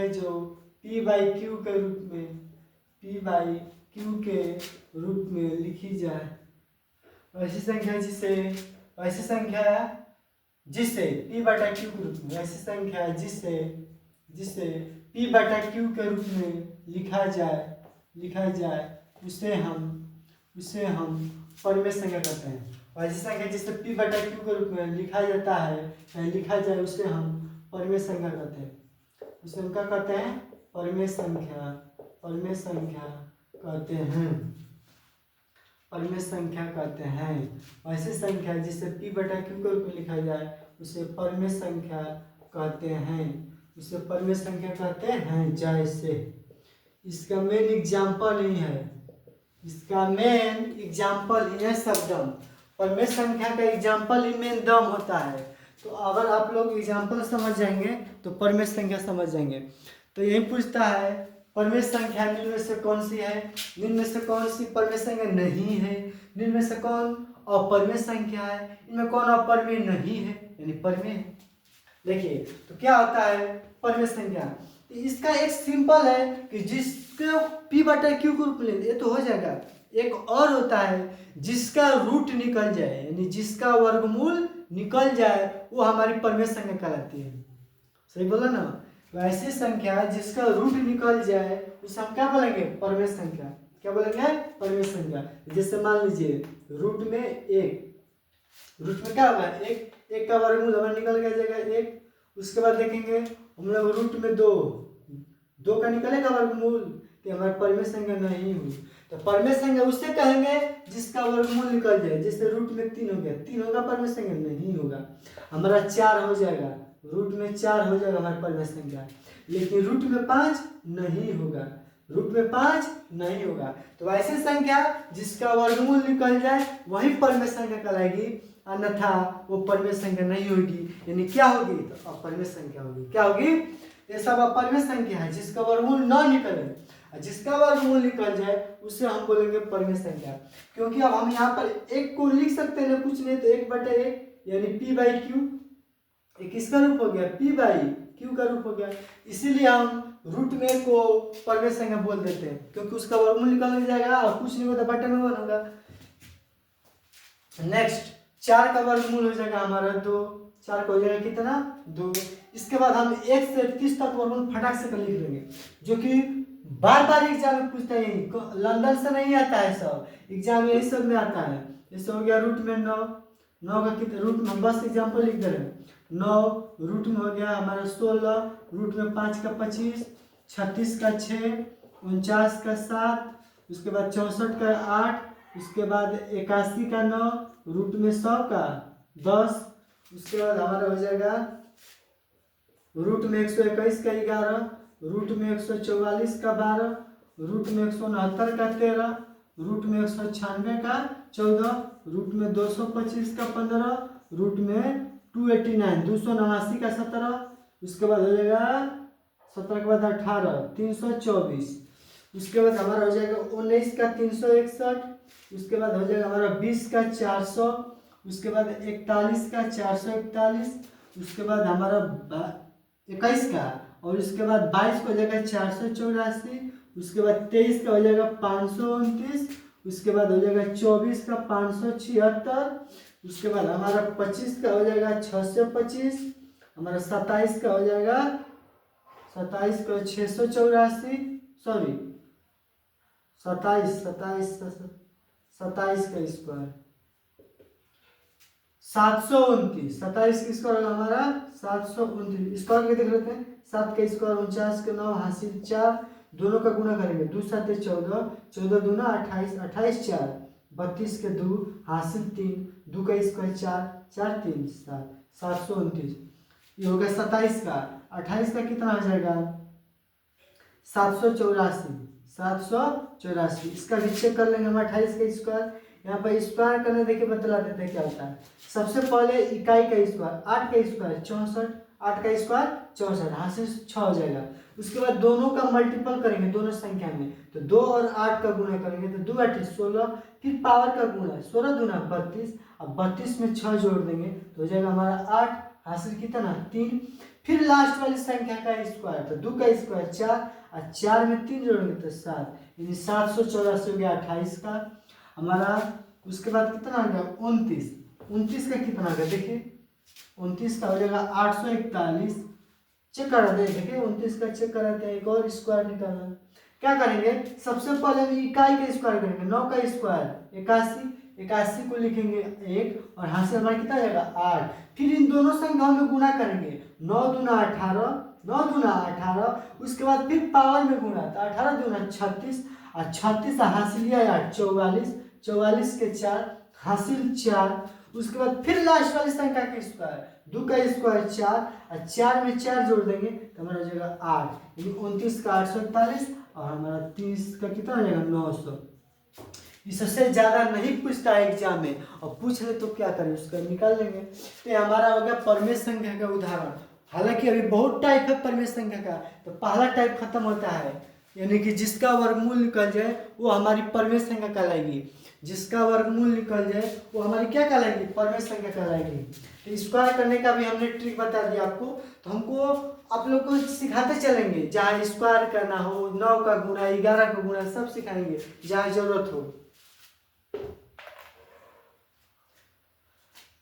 [SPEAKER 1] जो p बाई क्यू के रूप में लिखी जाए। वैसी संख्या जिसे p बटा क्यू के रूप में, वैसी संख्या जिसे p बटा क्यू के रूप में लिखा जाए उसे हम परिमेय संख्या कहते हैं। वैसी संख्या जिसे p बटा क्यू के रूप में लिखा जाता है, लिखा जाए उसे हम परिमेय संख्या कहते हैं। उसे हम क्या कहते हैं? परिमेय संख्या, परिमेय संख्या कहते हैं, परिमेय संख्या कहते हैं। ऐसी संख्या जिसे p बटा q के रूप में लिखा जाए उसे परिमेय संख्या कहते हैं, उसे परिमेय संख्या कहते हैं। जैसे इसका मेन एग्जाम्पल ही है, इसका मेन एग्जाम्पल ही है शब्दम। परिमेय संख्या का एग्जाम्पल ही मेन दम होता है। तो अगर आप लोग एग्जाम्पल समझ जाएंगे तो परिमेय संख्या समझ जाएंगे। तो यही पूछता है परिमेय संख्या निम्न में से कौन सी है, निम्न में से कौन सी परिमेय संख्या नहीं है, निम्न में से कौन अपरिमेय संख्या है, इनमें कौन अपरिमेय नहीं है, यानी परिमेय है। देखिए तो क्या होता है परिमेय संख्या, इसका एक सिंपल है कि जिसके p बटा q के रूप में लेंगे, ये तो हो जाएगा। एक और होता है जिसका रूट निकल जाए, यानी जिसका वर्गमूल निकल जाए, वो हमारी परिमेय संख्या कहलाती है। सही बोला ना? तो ऐसी संख्या जिसका रूट निकल जाए उसे हम क्या बोलेंगे? परिमेय संख्या। क्या बोलेंगे? परिमेय संख्या। जैसे मान लीजिए रूट में एक, रूट में क्या होगा? एक, एक का वर्गमूल हमारा निकल गया जाएगा एक। उसके बाद देखेंगे हम लोग रूट में दो, दो का निकलेगा वर्गमूल, तो हमारी परिमेय संख्या नहीं हुई। तो परिमेय संख्या उससे कहेंगे जिसका वर्गमूल निकल जाए। जैसे रूट में 3 हो गया, 3 होगा परिमेय संख्या? नहीं होगा। हमारा 4 हो जाएगा, रूट में 4 हो जाएगा हमारी परिमेय संख्या, लेकिन रूट में 5 नहीं होगा, रूट में 5 नहीं होगा। तो ऐसी संख्या जिसका वर्गमूल निकल जाए वही परिमेय संख्या कहलाएगी, अन्यथा वो परिमेय संख्या नहीं होगी। यानी क्या होगी? तो अपरिमेय संख्या होगी। क्या होगी? ये सब अपरिमेय संख्या है जिसका वर्गमूल न निकले, जिसका वर्गमूल निकल जाए उसे हम बोलेंगे परिमेय संख्या। क्योंकि अब हम यहाँ पर एक को लिख सकते हैं ना, कुछ नहीं तो 1/1 यानी p/q, एक किसका रूप हो गया? p/q का रूप हो गया। इसीलिए हम रूट में को परिमेय संख्या बोल देते हैं, क्योंकि उसका वर्गमूल निकल जाएगा और कुछ नहीं होता, बटे में 1 होगा। नेक्स्ट 4 का वर्गमूल हो जाएगा हमारा 2, 4 का हो जाएगा कितना? 2। इसके बाद हम 1 से 30 तक वर्गमूल फटाक से कर लिख देंगे, जो कि बार बार एग्जाम में पूछता है, लंदन से नहीं आता है, सब एग्जाम में यही सब में आता है। जैसे हो गया रूट में 9, 9 का कितना? रूट में हम बस एग्जाम्पल लिख दे रहे हैं। 9 रूट में हो गया हमारा 16, रूट में 5 का 25, 36 का 6, 49 का 7, उसके बाद 64 का 8, उसके बाद 81 का 9, रूट में 100 का 10, उसके बाद हमारा हो जाएगा रूट में 121 का 11, रूट में 144 का 12, रूट में 169 का 13, रूट में 196 का 14, रूट में 225 का 15, रूट में 289 का 17, उसके बाद हो जाएगा 17 के बाद 18 324, उसके बाद हमारा हो जाएगा 19 का 361, उसके बाद हो जाएगा हमारा 20 का 400, उसके बाद 41 का 441, उसके बाद हमारा 21 का, और उसके बाद 22 का हो जाएगा 484, उसके बाद 23 का हो जाएगा 529, उसके बाद हो जाएगा 24 का 576, उसके बाद हमारा 25 का हो जाएगा 625, हमारा 27 का हो जाएगा 27 का 684, सॉरी 27 का स्क्वायर 729, 27 का स्क्वायर हमारा 729, स्क्वायर के देख लेते हैं। 7 का स्क्वायर 49 के 9 हासिल 4, दोनों का गुणा करेंगे, 2 7 14, 14 दूना 28, 28 4, 32 के 2 हासिल 3, 2 का स्क्वायर 4, 4 3 7, 729। ये हो गया 27 का। 28 का कितना हो जाएगा? 784, 784। इसका भी चेक कर लेंगे हम। 28 का स्क्वायर, यहाँ पर स्क्वायर करने देखिए बतला देते हैं क्या होता है। सबसे पहले इकाई का स्क्वायर, 8 का स्क्वायर 64, 8 का स्क्वायर 64 हासिल 6 हो जाएगा। उसके बाद दोनों का मल्टीपल करेंगे, दोनों संख्या में, तो 2 और 8 का गुणा करेंगे तो 2 8 16, फिर पावर का गुणा 16 दूना 32, अब 32 में 6 जोड़ देंगे तो हो जाएगा हमारा 8 हासिल कितना? 3। फिर लास्ट वाली संख्या का स्क्वायर, तो 2 का स्क्वायर 4 और 4 में 3 जोड़ेंगे तो 7, यानी 784 हो गया 28 का हमारा। उसके बाद कितना आ गया? 29, 29 का कितना आ गया देखिए, 29 का हो जाएगा 841। चेक करा दे, देखिए 29 का चेक कराते हैं, एक और स्क्वायर निकालना। क्या करेंगे? सबसे पहले हम इकाई का स्क्वायर करेंगे, 9 का स्क्वायर 81, 81 को लिखेंगे 1 और हासिल हमारा कितना जाएगा 8। फिर इन दोनों संख्याओं में गुणा करेंगे 9 दूना 18, 9 दूना 18, उसके बाद फिर पावर में गुणा तो 18 दूना 36 और 36 हासिल 8 44, 44 के 4 हासिल 4, उसके बाद फिर लास्ट वाली संख्या के स्क्वायर 2 का स्क्वायर 4 और 4 में 4 जोड़ देंगे तो हमारा हो जाएगा 8, यानी 29 का 841 और हमारा 30 का कितना हो जाएगा 900। इससे ज़्यादा नहीं पूछता है एग्जाम में, और पूछ ले तो क्या करें उसका निकाल लेंगे। तो ये हमारा हो गया परमेय संख्या का उदाहरण। हालांकि अभी बहुत टाइप है परमेय संख्या का, तो पहला टाइप खत्म होता है, यानी कि जिसका वर्गमूल निकल जाए वो हमारी परमेय संख्या कहलाएगी। जिसका वर्गमूल निकल जाए वो हमारी क्या कहलाएगी, परमेय संख्या कहलाएगी। तो स्क्वायर करने का भी हमने ट्रिक बता दिया आपको, तो हमको आप लोग को सिखाते चलेंगे, जहाँ स्क्वायर करना हो, 9 का गुणा 11 का गुणा सब सिखाएंगे जहाँ जरूरत हो।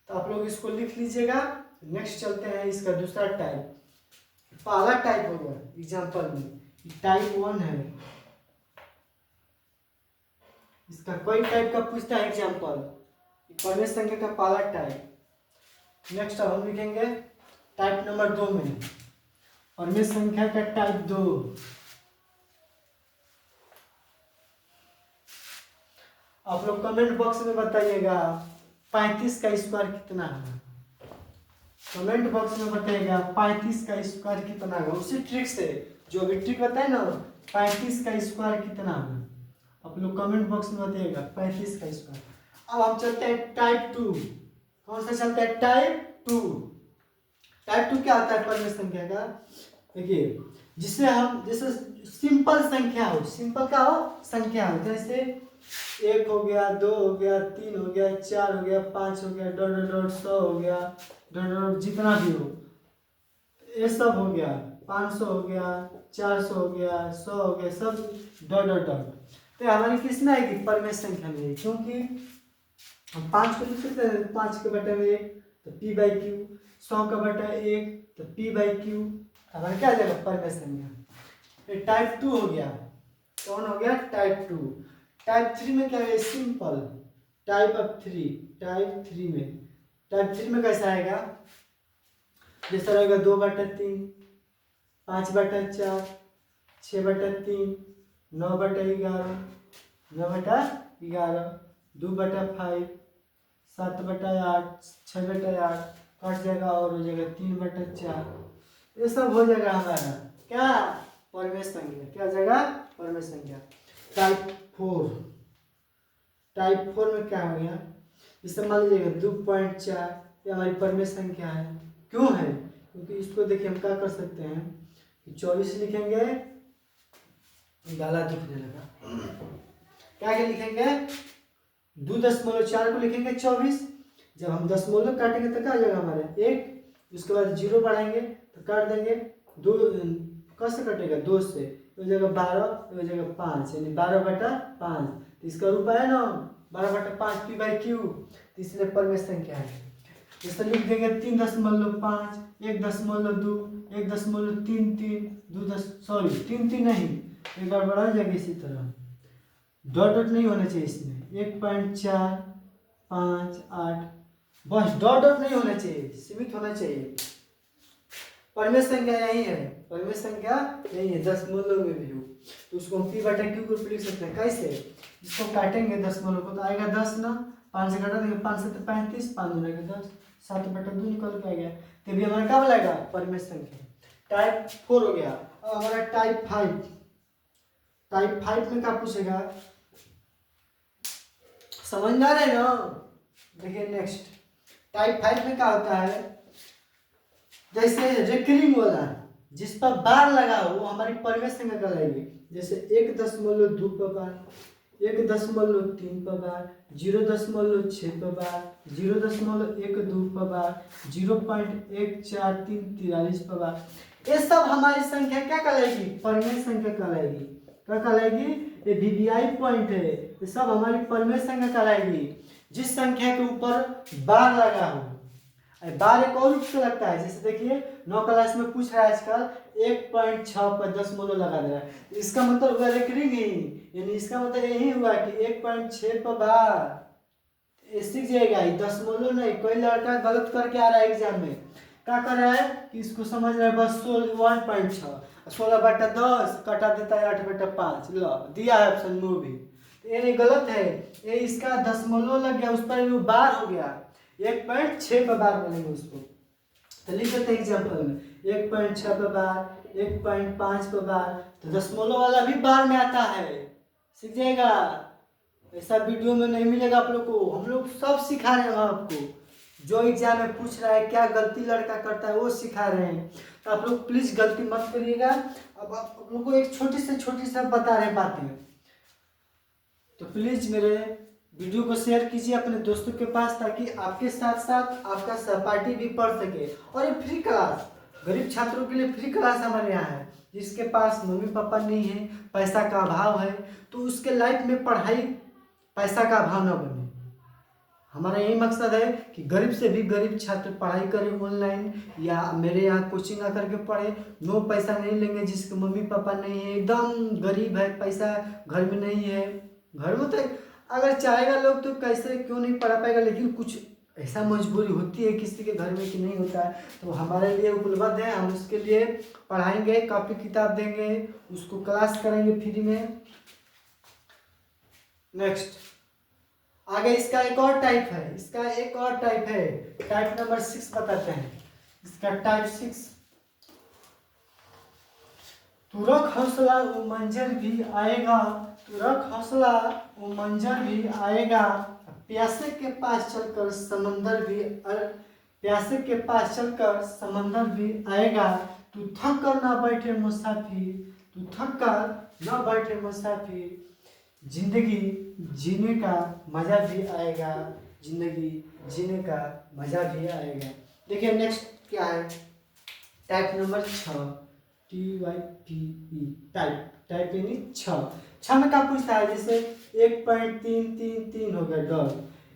[SPEAKER 1] तो आप लोग इसको लिख लीजिएगा। नेक्स्ट चलते हैं इसका दूसरा टाइप। पहला टाइप होगा एग्जाम्पल में टाइप 1 है, इसका कोई टाइप का पूछता है एग्जाम्पल, परमेय संख्या का पहला टाइप। नेक्स्ट अब हम लिखेंगे टाइप नंबर 2 में परमेय संख्या का टाइप 2। आप लोग कमेंट बॉक्स में बताइएगा 35 का स्क्वायर कितना है। कमेंट बॉक्स में बताइएगा 35 का स्क्वायर कितना है। उसी ट्रिक से जो अभी ट्रिक बताए ना 35 का स्क्वायर कितना है, आप लोग कमेंट बॉक्स में बताइएगा 35 का स्क्वायर। अब हम चलते हैं टाइप 2। कौन सा चलता है, टाइप 2। टाइप 2 क्या होता है परमेय संख्या का, देखिए जिससे हम जैसे सिंपल संख्या हो, सिंपल क्या हो, संख्या हो, जैसे 1 हो गया, 2 हो गया, 3 हो गया, 4 हो गया, 5 हो गया, डॉट डॉट डॉट 100 हो गया, डॉट डॉट जितना भी हो ये सब हो गया, 500 हो गया, 400 हो गया, 100 हो गया, सब डॉट डॉट डॉट। तो हमारी किस में आएगी, परमेय संख्या में, क्योंकि हम 5 को लिख सकते हैं 5 के बटे में 1 तो p बाई क्यू, 100 का बटा 1 तो p बाई क्यू, हमारा क्या आ जाएगा, परमेय संख्या। ये टाइप 2 हो गया। कौन हो गया, टाइप 2। टाइप 3 में क्या है, सिंपल टाइप ऑफ 3। टाइप 3 में कैसा आएगा, जैसा रहेगा 2/3, 5/4, 6/3, 9/11, 9/11, 2/5, 7/8, 6/8, कट जाएगा और हो जाएगा 3/4। ये सब हो जाएगा हमारा क्या, परमेय संख्या। क्या हो जाएगा, परमेय संख्या। टाइप 4। टाइप 4 में क्या हो गया, इससे मान लीजिएगा 2.4, ये हमारी परमेय संख्या है। क्यों है, क्योंकि इसको देखिए हम क्या कर सकते हैं, 24 लिखेंगे, गाला दिखने लगा, क्या क्या लिखेंगे, 2.4 को लिखेंगे 24, जब हम दशमलव काटेंगे तो क्या हो जाएगा हमारे 1, उसके बाद 0 बढ़ाएंगे तो काट देंगे 2, कैसे कटेगा 2 से, हो जाएगा 12, हो जाएगा 5, यानी 12/5। तो इसका रूप है ना 12/5 p बाई क्यू, तो इसलिए परमेय संख्या है। इससे लिख देंगे 3.5, 1.2, 1.33, 3 नहीं, एक बार बढ़ा जाएगा इसी तरह, डॉट डॉट नहीं होना चाहिए इसमें, 1.4, 5, 8, बस डॉट डॉट नहीं होना चाहिए, सीमित होना चाहिए। परमेय संख्या यही है, परमेय संख्या यही है, दशमलव में भी हो तो उसको हम p/q को लिख सकते हैं। कैसे, इसको काटेंगे दशमलव को तो आएगा 10 ना, 5 से घटा देंगे, 5 से 35, 5 दूना 10, 7/2 निकल के आ गया, तभी हमारा क्या बोलेगा, परमेय संख्या। टाइप 4 हो गया। अब हमारा टाइप 5। टाइप 5 में क्या पूछेगा, समझ में आ रहा है ना, देखिए नेक्स्ट टाइप 5 में क्या होता है, जैसे रिकरिंग वाला जिस पर बार लगा हो वो हमारी परमेय संख्या कहलाएगी। जैसे 1.2 पर बार, 1.3 पर बार, 0.6 पर बार, 0.12 पर बार, 0.14343 पर बार, ये सब हमारी संख्या क्या कहलाएगी, परमेय संख्या कहलाएगी। क्या कहलाएगी, ये वीवीआई पॉइंट है, ये सब हमारी परमेय संख्या कहलाएगी जिस संख्या के ऊपर बार लगा हो। बार एक और रूप से लगता है, जैसे देखिए 9 क्लास में पूछ रहा है आजकल 1.6 पर दशमलव लगा दे रहा है, इसका मतलब हुआ रिकरिंग ही, यानी इसका मतलब यही हुआ कि 1.6 पर बार सीख जाएगा। ये दशमलव नहीं, कोई लड़का गलत करके आ रहा है एग्जाम में, क्या कर रहा है कि इसको समझ रहा है बस 1.6 16/10 कटा देता है 8/5, लो दिया है ऑप्शन मूवी। ये नहीं गलत है, ये इसका दशमलव लग गया, उस पर वो बार हो गया, 1.6 पर बार बनेगा उसको। तो लिख देते हैं एग्जाम्पल में 1.6 पर बार, 1.5 पर बार, तो दशमलव वाला भी बार में आता है, सीख जाएगा। ऐसा वीडियो में नहीं मिलेगा आप लोग को, हम लोग सब सिखा रहे हैं आपको, जो एग्जाम में पूछ रहा है क्या गलती लड़का करता है वो सिखा रहे हैं। तो आप लोग प्लीज गलती मत करिएगा। अब आप लोग को एक छोटी से बता रहे बातें, तो प्लीज मेरे वीडियो को शेयर कीजिए अपने दोस्तों के पास, ताकि आपके साथ साथ आपका सहपाठी भी पढ़ सके। और ये फ्री क्लास, गरीब छात्रों के लिए फ्री क्लास हमारे यहाँ है। जिसके पास मम्मी पापा नहीं है, पैसा का अभाव है, तो उसके लाइफ में पढ़ाई पैसा का अभाव न बने। हमारा यही मकसद है कि गरीब से भी गरीब छात्र पढ़ाई करें ऑनलाइन, या मेरे यहाँ कोचिंग आकर के पढ़े। नो पैसा नहीं लेंगे, जिसके मम्मी पापा नहीं है, एकदम गरीब है, पैसा घर में नहीं है, घर में तो अगर चाहेगा लोग तो कैसे क्यों नहीं पढ़ा पाएगा, लेकिन कुछ ऐसा मजबूरी होती है किसी के घर में कि नहीं होता है, तो हमारे लिए उपलब्ध है, हम उसके लिए पढ़ाएंगे, कॉपी किताब देंगे, उसको क्लास करेंगे फ्री में। नेक्स्ट आगे इसका एक और टाइप है, टाइप नंबर 6 बताते हैं। इसका टाइप 6, तू रख हौसला वो मंजर भी आएगा, तू रख हौसला वो मंजर भी आएगा, प्यासे के पास चलकर समंदर भी प्यासे के पास चलकर समंदर भी आएगा, तू थक कर ना बैठे मुसाफिर, तू थक कर ना बैठे मुसाफिर, जिंदगी जीने का मजा भी आएगा, जिंदगी जीने का मजा भी आएगा। देखिए नेक्स्ट क्या है, टाइप नंबर 6, TYPE, टाइप यानी 6 में क्या पूछता है, जैसे 1.333 हो गया dot,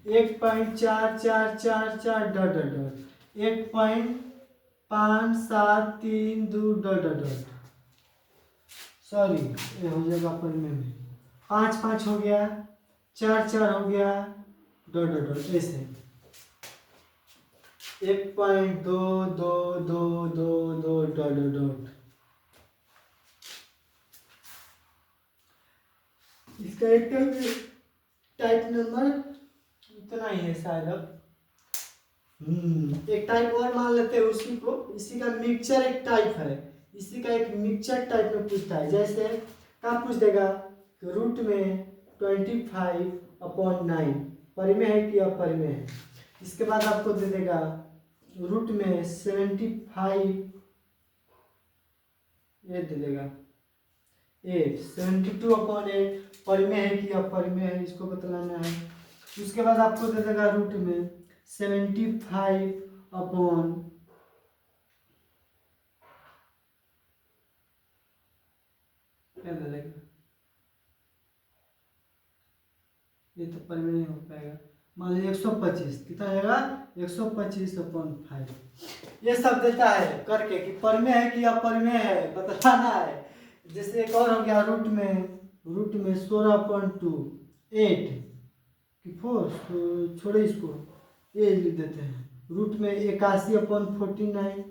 [SPEAKER 1] 1.4444 dot dot dot, 1.5732 dot dot dot, sorry ये हो जाएगा पर में 5 हो गया, 4 हो गया, डॉट डॉट डॉट, ऐसे 1.2222 डॉट डॉट डॉट। इसका एक टाइप नंबर इतना ही है शायद। अब एक टाइप और मान लेते हैं उसी को, इसी का मिक्सचर एक टाइप है, इसी का एक मिक्सचर टाइप में पूछता है। जैसे क्या पूछ देगा, रूट में 25/9 परिमेय है कि अपरिमेय है। इसके बाद आपको दे देगा रूट में 75, ये दे देगा 72/8 परिमेय है कि अपरिमेय है, इसको बतलाना है। उसके बाद आपको दे देगा रूट में 75 अपॉन क्या दे देगा, ये तो परिमेय नहीं हो पाएगा, मान लीजिए 125, कितना आएगा 125/5, ये सब देता है करके कि परिमेय है कि अपरिमेय है बतलाना है। जैसे एक और हो गया रूट में 16.2 8 कि 4, तो छोड़े इसको, ये लिख देते हैं। रूट में 81/49,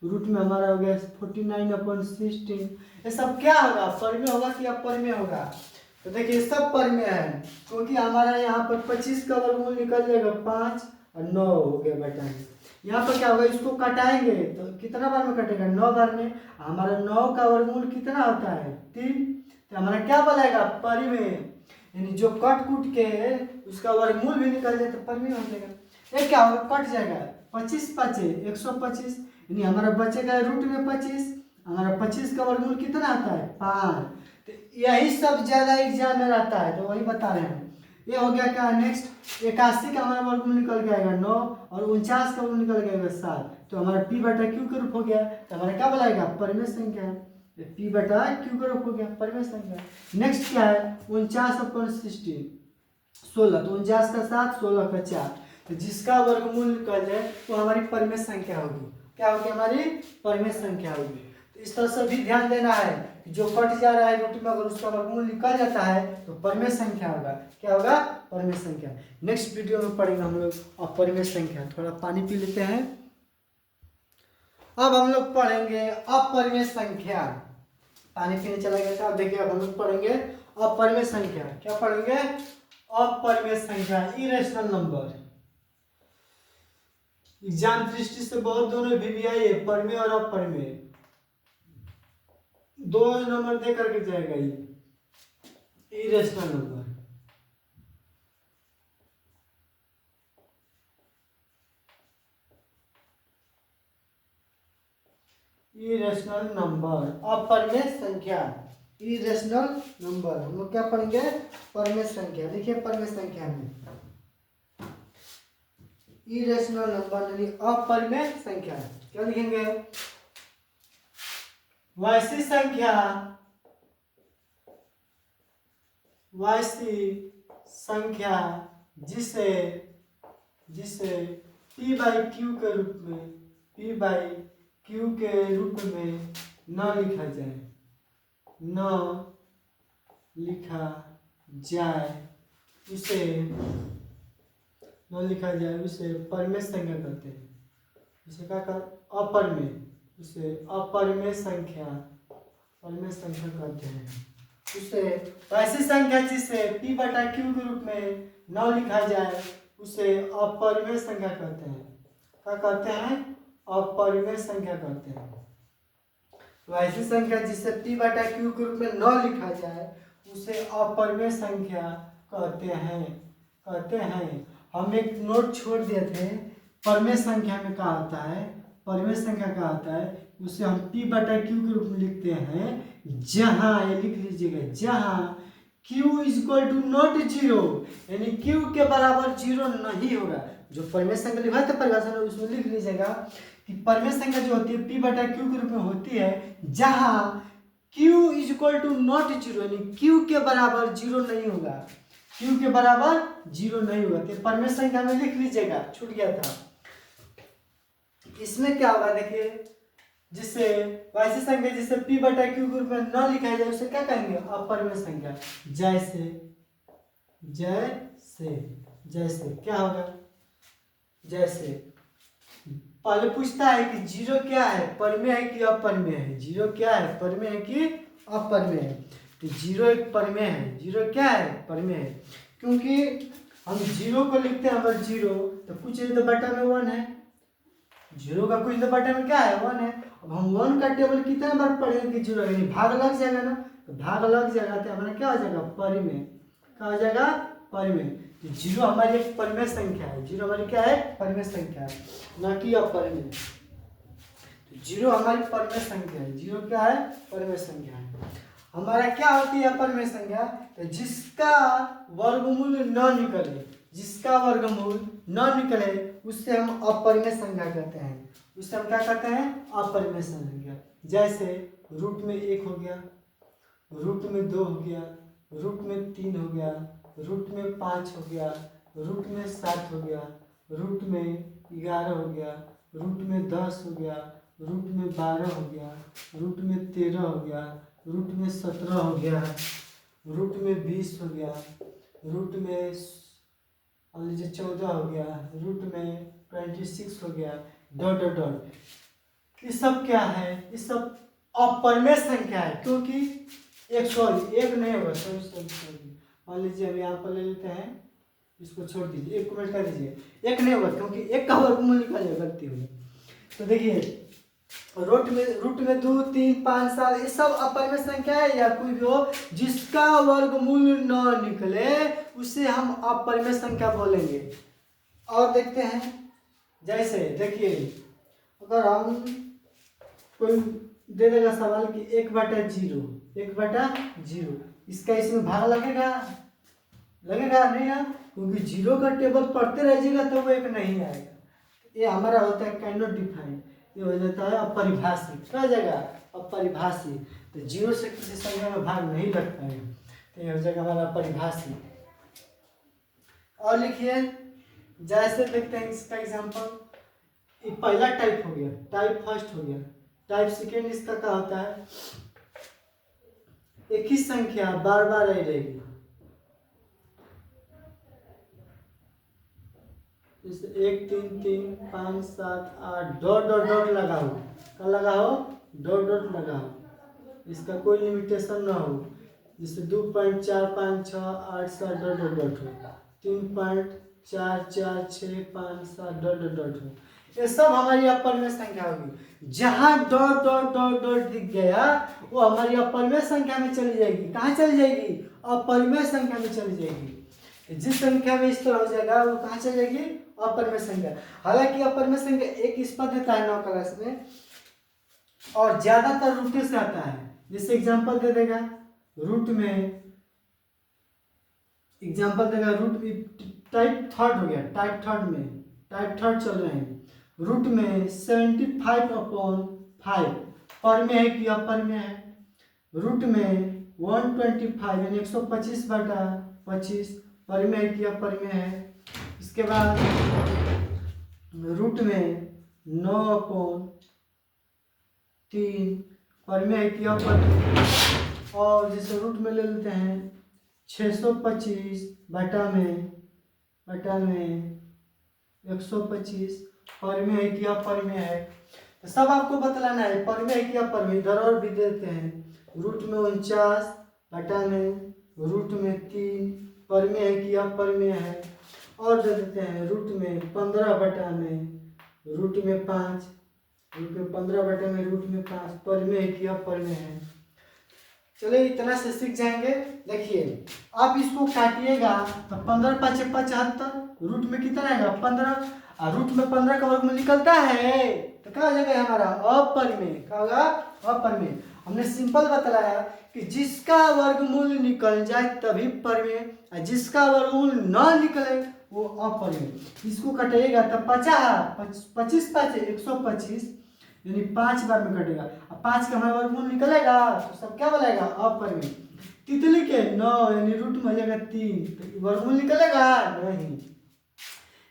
[SPEAKER 1] रूट में हमारा हो गया 49/16। ये सब क्या होगा, परिमेय होगा कि अपरिमेय होगा, तो देखिए सब परिमेय है, क्योंकि हमारा यहाँ पर 25 का वर्गमूल निकल जाएगा 5 और 9 हो गया बेटा। यहाँ पर क्या होगा, इसको कटाएंगे तो कितना बार में कटेगा, 9 बार में। हमारा 9 का वर्गमूल कितना होता है 3, तो हमारा क्या बनाएगा परिमेय, यानी जो कट कूट के उसका वर्गमूल भी निकल जाए तो परिमेय हो जाएगा। ये क्या होगा, कट जाएगा 25 5 125, यानी हमारा बचेगा रूट में 25, हमारा 25 का वर्गमूल कितना आता है 5। तो यही सब ज्यादा एग्जाम में रहता है, तो वही बता रहे हैं। ये हो गया क्या, नेक्स्ट 81 का हमारा वर्गमूल निकल के आएगा 9, और 49 का वर्गमूल निकल के आएगा 7, तो हमारा P/Q के रूप हो गया, तो हमारा क्या बनाएगा परिमेय संख्या, P/Q के रूप हो गया परिमेय संख्या। नेक्स्ट क्या है 49/16 16, तो 49 का 7 16 का 4, तो जिसका वर्गमूल निकल जाए वो हमारी परिमेय संख्या होगी। क्या होगी, हमारी परिमेय संख्या होगी। तो इस तरह से भी ध्यान देना है, कि जो कट जा रहा है रोटी में अगर उसका वर्गमूल निकल जाता है तो परिमेय संख्या होगा। क्या होगा? परिमेय संख्या। नेक्स्ट वीडियो में पढ़ेंगे हम लोग अपरिमेय संख्या। थोड़ा पानी पी लेते हैं। अब हम लोग पढ़ेंगे अपरिमेय संख्या। पानी पीने चला गया था। अब देखिए अब हम लोग पढ़ेंगे अपरिमेय संख्या। क्या पढ़ेंगे? अपरिमेय संख्या, इरेशनल नंबर। एग्जाम दृष्टि से बहुत दोनों भी आई है, परिमेय और अपरिमेय, दो नंबर दे करके जाएगा ये इरेशनल नंबर। इरेशनल नंबर, अपरिमेय संख्या, इरेशनल नंबर। हम लोग क्या पढ़ेंगे? परिमेय संख्या। देखिए परिमेय संख्या में इरेशनल नंबर यानी अपरिमेय संख्या क्या लिखेंगे? वैसी संख्या, वैसी संख्या जिसे जिसे p बाई क्यू के रूप में, p बाई क्यू के रूप में न लिखा जाए, न लिखा जाए उसे न लिखा जाए उसे परिमेय संख्या कहते हैं। उसे क्या कर? अपरिमेय, उसे अपरिमेय संख्या, परिमेय संख्या कहते हैं। उसे ऐसी संख्या जिसे p बटा क्यू के रूप में न लिखा जाए उसे अपरिमेय संख्या कहते हैं। क्या कहते हैं? अपरिमेय संख्या कहते हैं। तो ऐसी संख्या जिसे p बटा क्यू के रूप में न लिखा जाए उसे अपरिमेय संख्या कहते हैं। कहते हैं। हम एक नोट छोड़ दिए थे, परिमेय संख्या में क्या होता है? परिमेय संख्या क्या होता है? उसे हम p बटा क्यू के रूप में लिखते हैं जहां, ये लिख लीजिएगा, जहां q is equal to not zero, यानी q के बराबर जीरो नहीं होगा। जो परिमेय संख्या लिखा था परिभाषा में उसमें लिख लीजिएगा कि परिमेय संख्या जो होती है p बटा क्यू के रूप में होती है जहां q is equal to not zero, यानी q के बराबर जीरो नहीं होगा, q के बराबर जीरो नहीं होगा। तो परिमेय संख्या में लिख लीजिएगा, छूट गया था। इसमें क्या होगा देखिए, जिससे वैसी संख्या जिसे p बटा क्यू के रूप में न लिखा जाए उसे क्या कहेंगे? अपरिमेय संख्या। जैसे जैसे जैसे क्या होगा? जैसे पहले पूछता है कि जीरो क्या है, परिमेय है कि अपरिमेय है? जीरो क्या है, परिमेय है कि अपरिमेय है? तो जीरो एक परिमेय है। जीरो क्या है? परिमेय है। क्योंकि हम जीरो को लिखते हैं अगर जीरो तो कुछ तो बटा में वन है, जीरो का कुछ तो बटा में क्या है? वन है। अब हम वन का टेबल कितने बार पढ़ेंगे कि जीरो, यानी भाग लग जाएगा ना, तो भाग लग जाएगा तो हमारा क्या हो जाएगा? परिमेय। क्या हो जाएगा? परिमेय। तो जीरो हमारी एक परिमेय संख्या है। जीरो हमारी क्या है? परिमेय संख्या है, न कि अपरिमेय। तो जीरो हमारी परिमेय संख्या है। जीरो क्या है? परिमेय संख्या है। हमारा क्या होती है अपरिमेय संख्या? तो जिसका वर्गमूल न निकले, जिसका वर्गमूल न निकले उससे हम अपरिमेय संख्या कहते हैं। उससे हम क्या कहते हैं? अपरिमेय संख्या। जैसे रूट में एक हो गया, रूट में दो हो गया, रूट में तीन हो गया, रूट में पाँच हो गया, रूट में सात हो गया, रूट में 11 हो गया, रूट में 10 हो गया, रूट में 12 हो गया, रूट में 13 हो गया, रूट में 17 हो गया, रूट में 20 हो गया, रूट में मान लीजिए 14 हो गया, रूट में 26 हो गया, डॉट डॉट डॉट। ये सब क्या है? ये सब अपरिमेय संख्या है। क्योंकि एक नहीं होगा, सॉरी मान लीजिए हम यहाँ पर ले लेते हैं, इसको छोड़ दीजिए, एक कमेंट कर दीजिए, एक नहीं होगा क्योंकि एक का वर्गमूल निकाल जाएगा गलती होगी। तो देखिए रूट में 2, 3, 5, 7 ये सब अपरिमेय संख्या है, या कोई भी हो जिसका वर्गमूल न निकले उसे हम अपरिमेय संख्या बोलेंगे। और देखते हैं, जैसे देखिए अगर हम कोई दे देगा सवाल कि 1/0, इसका इसमें भाग लगेगा? लगेगा नहीं ना, क्योंकि जीरो का टेबल पढ़ते रहिएगा तो वो एक नहीं आएगा। ये हमारा होता है कैन नॉट डिफाइन, ये हो जाता है अपरिभाषित। क्या जाएगा? अपरिभाषित। तो जीरो से किसी संख्या में भाग नहीं लग पाएगा, तो ये हो जाएगा हमारा अपरिभाषित। और लिखिए जैसे देखते हैं इसका एग्जांपल, ये पहला टाइप हो गया, टाइप फर्स्ट हो गया, टाइप सेकेंड इसका क्या होता है? एक ही संख्या बार बार रहेगी। जैसे 1 3 3 5 7 8 डॉट डॉट डॉट लगाओ, क्या लगाओ, डॉट डॉट लगाओ, इसका कोई लिमिटेशन ना हो। जैसे 2.456 8 7 डॉट डॉट डॉट हो, 3.446 5 7 डॉट डॉट डॉट हो, ये सब हमारी अपर में संख्या होगी। जहाँ डॉट डॉट डॉट डॉट दिख गया वो हमारी अपरिमेय संख्या में चली जाएगी। कहाँ चली जाएगी, अपरिमेय संख्या में चली जाएगी। जिस संख्या में इस तरह हो जाएगा वो कहाँ चली जाएगी, अपरिमेय संख्या। हालांकि अपरिमेय संख्या एक इस पर देता है 9 क्लास में और ज्यादातर रूट से आता है। जैसे एग्जांपल दे देगा रूट में, एग्जांपल देगा रूट टाइप थर्ड हो गया, टाइप थर्ड में, टाइप थर्ड चल रहे हैं, रूट में 75/5 पर में है कि अपर में है। रूट में 125 यानी 125/25 पर में है कि अपर में है। इसके बाद रूट में 9/3 पर में है कि अपर में। और जैसे रूट में ले लेते हैं 625 बटा में 125 पर में है कि अपर में है। तो सब आपको बतलाना है पर में है कि अपर में। इधर और भी देते हैं रूट में 49 बटा में रूट में 3 पर में है कि अपर में है। और दे देते हैं रूट में 15 बटा में रूट में 5, रूट में 15 बटा में रूट में 5 पर में है कि अपर में है। चलिए इतना से सीख जाएंगे। देखिए आप इसको काटिएगा तो 15 5 75, रूट में कितना आएगा 15, और रूट में 15 का वर्गमूल निकलता है तो क्या हो जाएगा हमारा अपरिमेय। क्या होगा, अपरिमेय। हमने सिंपल बतलाया कि जिसका वर्गमूल निकल जाए तभी परिमेय, और जिसका वर्गमूल न निकले वो अपरिमेय। इसको कटिएगा तो 25 5 125 यानी 5 बार में कटेगा। अब 5 का हमारा वर्गमूल निकलेगा तो सब क्या बोलेगा, अपरिमेय। तितली के 9 यानी रूट में आ जाएगा 3 तो वर्गमूल निकलेगा नहीं।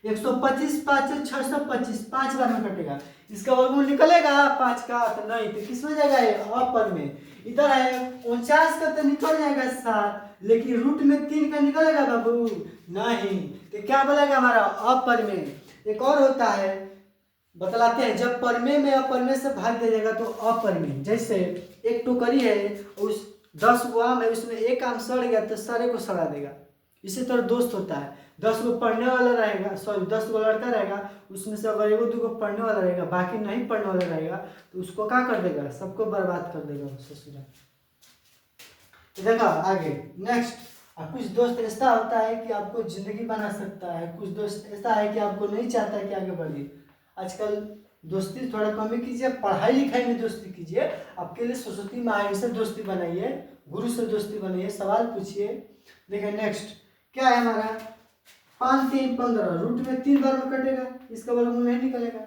[SPEAKER 1] 125 5 625 5 बार में कटेगा, इसका वर्गमूल निकलेगा 5 का तो नहीं, तो किस में जाएगा ये अपरिमेय। इधर है 49 का तो निकल जाएगा 7, लेकिन रूट में 3 का निकलेगा बाबू नहीं, तो क्या बोलेगा हमारा अपरिमेय। एक और होता है बतलाते हैं, जब परिमेय में अपरिमेय से भाग दे जाएगा तो अपरिमेय। जैसे एक टोकरी है, उस 10 गो आम है, उसमें एक आम सड़ गया तो सारे को सड़ा देगा। इसी तरह दोस्त होता है, 10 गो पढ़ने वाला रहेगा, सॉरी 10 गो लड़का रहेगा, उसमें से अगर 1 2 पढ़ने वाला रहेगा बाकी नहीं पढ़ने वाला रहेगा तो उसको क्या कर देगा, सबको बर्बाद कर देगा ससुरा। तो देखा आगे नेक्स्ट। कुछ दोस्त ऐसा होता है कि आपको जिंदगी बना सकता है, कुछ दोस्त ऐसा है कि आपको नहीं चाहता है कि आगे बढ़िए। आजकल दोस्ती थोड़ा कम ही कीजिए, पढ़ाई लिखाई में दोस्ती कीजिए। आपके लिए सरस्वती माँ से दोस्ती बनाइए, गुरु से दोस्ती बनाइए, सवाल पूछिए। देखिए नेक्स्ट क्या है हमारा 5 3 15, रूट में 3 बार में कटेगा, इसका वर्गमूल नहीं निकलेगा।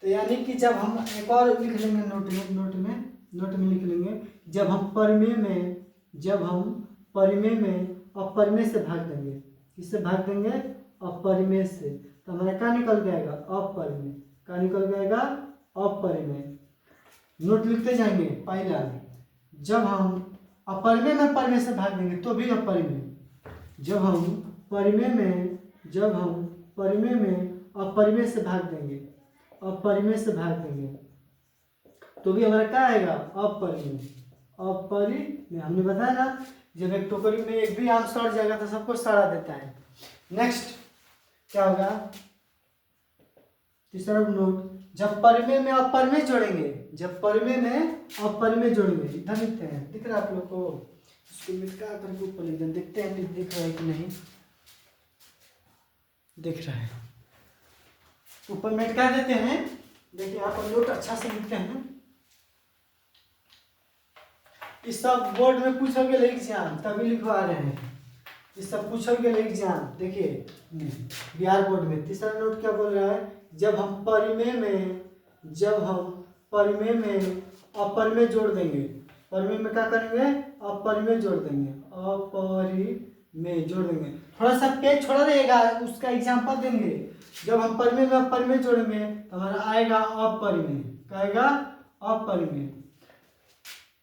[SPEAKER 1] तो यानी कि जब हम एक और लिख लेंगे नोट में लिख लेंगे, जब हम परिमेय में अपरिमेय से भाग देंगे, किससे भाग देंगे, अपरिमेय से, तो हमारा क्या निकल जाएगा, अपरिमेय। क्या निकल जाएगा, अपरिमेय। नोट लिखते जाएंगे। पहला, जब हम अपरिमेय में परिमेय से भाग देंगे तो भी अपरिमेय। जब हम परिमेय में अपरिमेय से भाग देंगे, अपरिमेय से भाग देंगे तो भी हमारा क्या आएगा, अपरिमेय। अपरिमेय हमने बताया ना, जब एक टोकरी में एक भी आम सड़ जाएगा तो सबको सड़ा देता है। नेक्स्ट क्या होगा, तीसरा नोट, जब परिमेय में अपरिमेय जोड़ेंगे, जब परिमेय में अपरिमेय जोड़ेंगे, इधर लिखते हैं, दिख रहा है आप लोग को, इसको मिटका करके ऊपर लिख दें, देखते हैं दिख रहा है कि नहीं, दिख रहा है, ऊपर मिटका देते हैं। देखिए यहाँ पर नोट अच्छा से लिखते हैं। इस सब बोर्ड में पूछोगे एग्जाम तभी लिखवा रहे हैं, इस सब पूछोगे एग्जाम। देखिए बिहार बोर्ड में तीसरा नोट क्या बोल रहा है, जब हम परिमेय में अपरिमेय जोड़ देंगे, परिमेय में क्या करेंगे, अपरिमेय जोड़ देंगे, अपरिमेय जोड़ देंगे। थोड़ा सा पेज छोड़ा रहेगा, उसका एग्जाम्पल देंगे। जब हम परिमेय में अपरिमेय जोड़ेंगे तो हमारा आएगा अपरिमेय, क्या आएगा, अपरिमेय।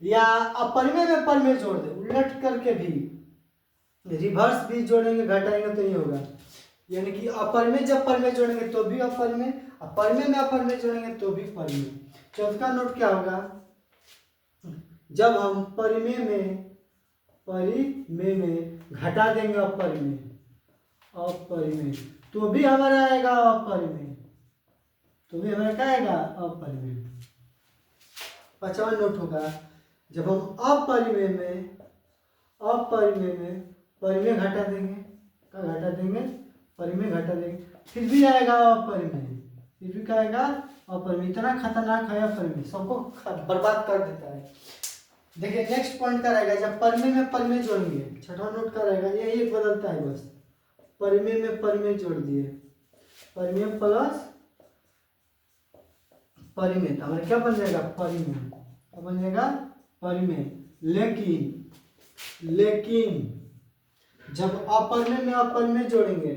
[SPEAKER 1] या अपरिमेय में परिमेय जोड़ दे, उलट करके भी, रिवर्स भी जोड़ेंगे घटाएंगे तो नहीं होगा। यानी कि अपरिमेय जब परिमेय जोड़ेंगे तो भी अपरिमेय, अपरिमेय में अपरिमेय जोड़ेंगे तो भी परिमेय। चौथा नोट क्या होगा, जब हम परिमेय में घटा देंगे अपरिमेय तो भी हमारा आएगा अपरिमेय, तो भी हमारा क्या आएगा अपरिमेय। पांचवा नोट होगा, जब हम अपरिमेय में परिमेय घटा देंगे, क्या घटा देंगे, परिमेय घटा देंगे, फिर भी आएगा अपरिमेय, फिर भी क्या आएगा अपरिमेय। इतना खतरनाक है अपरिमेय, सबको बर्बाद कर देता है। देखिए नेक्स्ट पॉइंट का रहेगा, जब परिमेय में परिमेय जोड़ेंगे, छठा नोट का रहेगा, यही एक बदलता है बस, परिमेय में परिमेय जोड़ दिए, परिमेय प्लस परिमेय, तो हमारा क्या बन जाएगा परिमेय, क्या बन जाएगा परिमेय। लेकिन जब अपरिमेय में अपरिमेय जोड़ेंगे,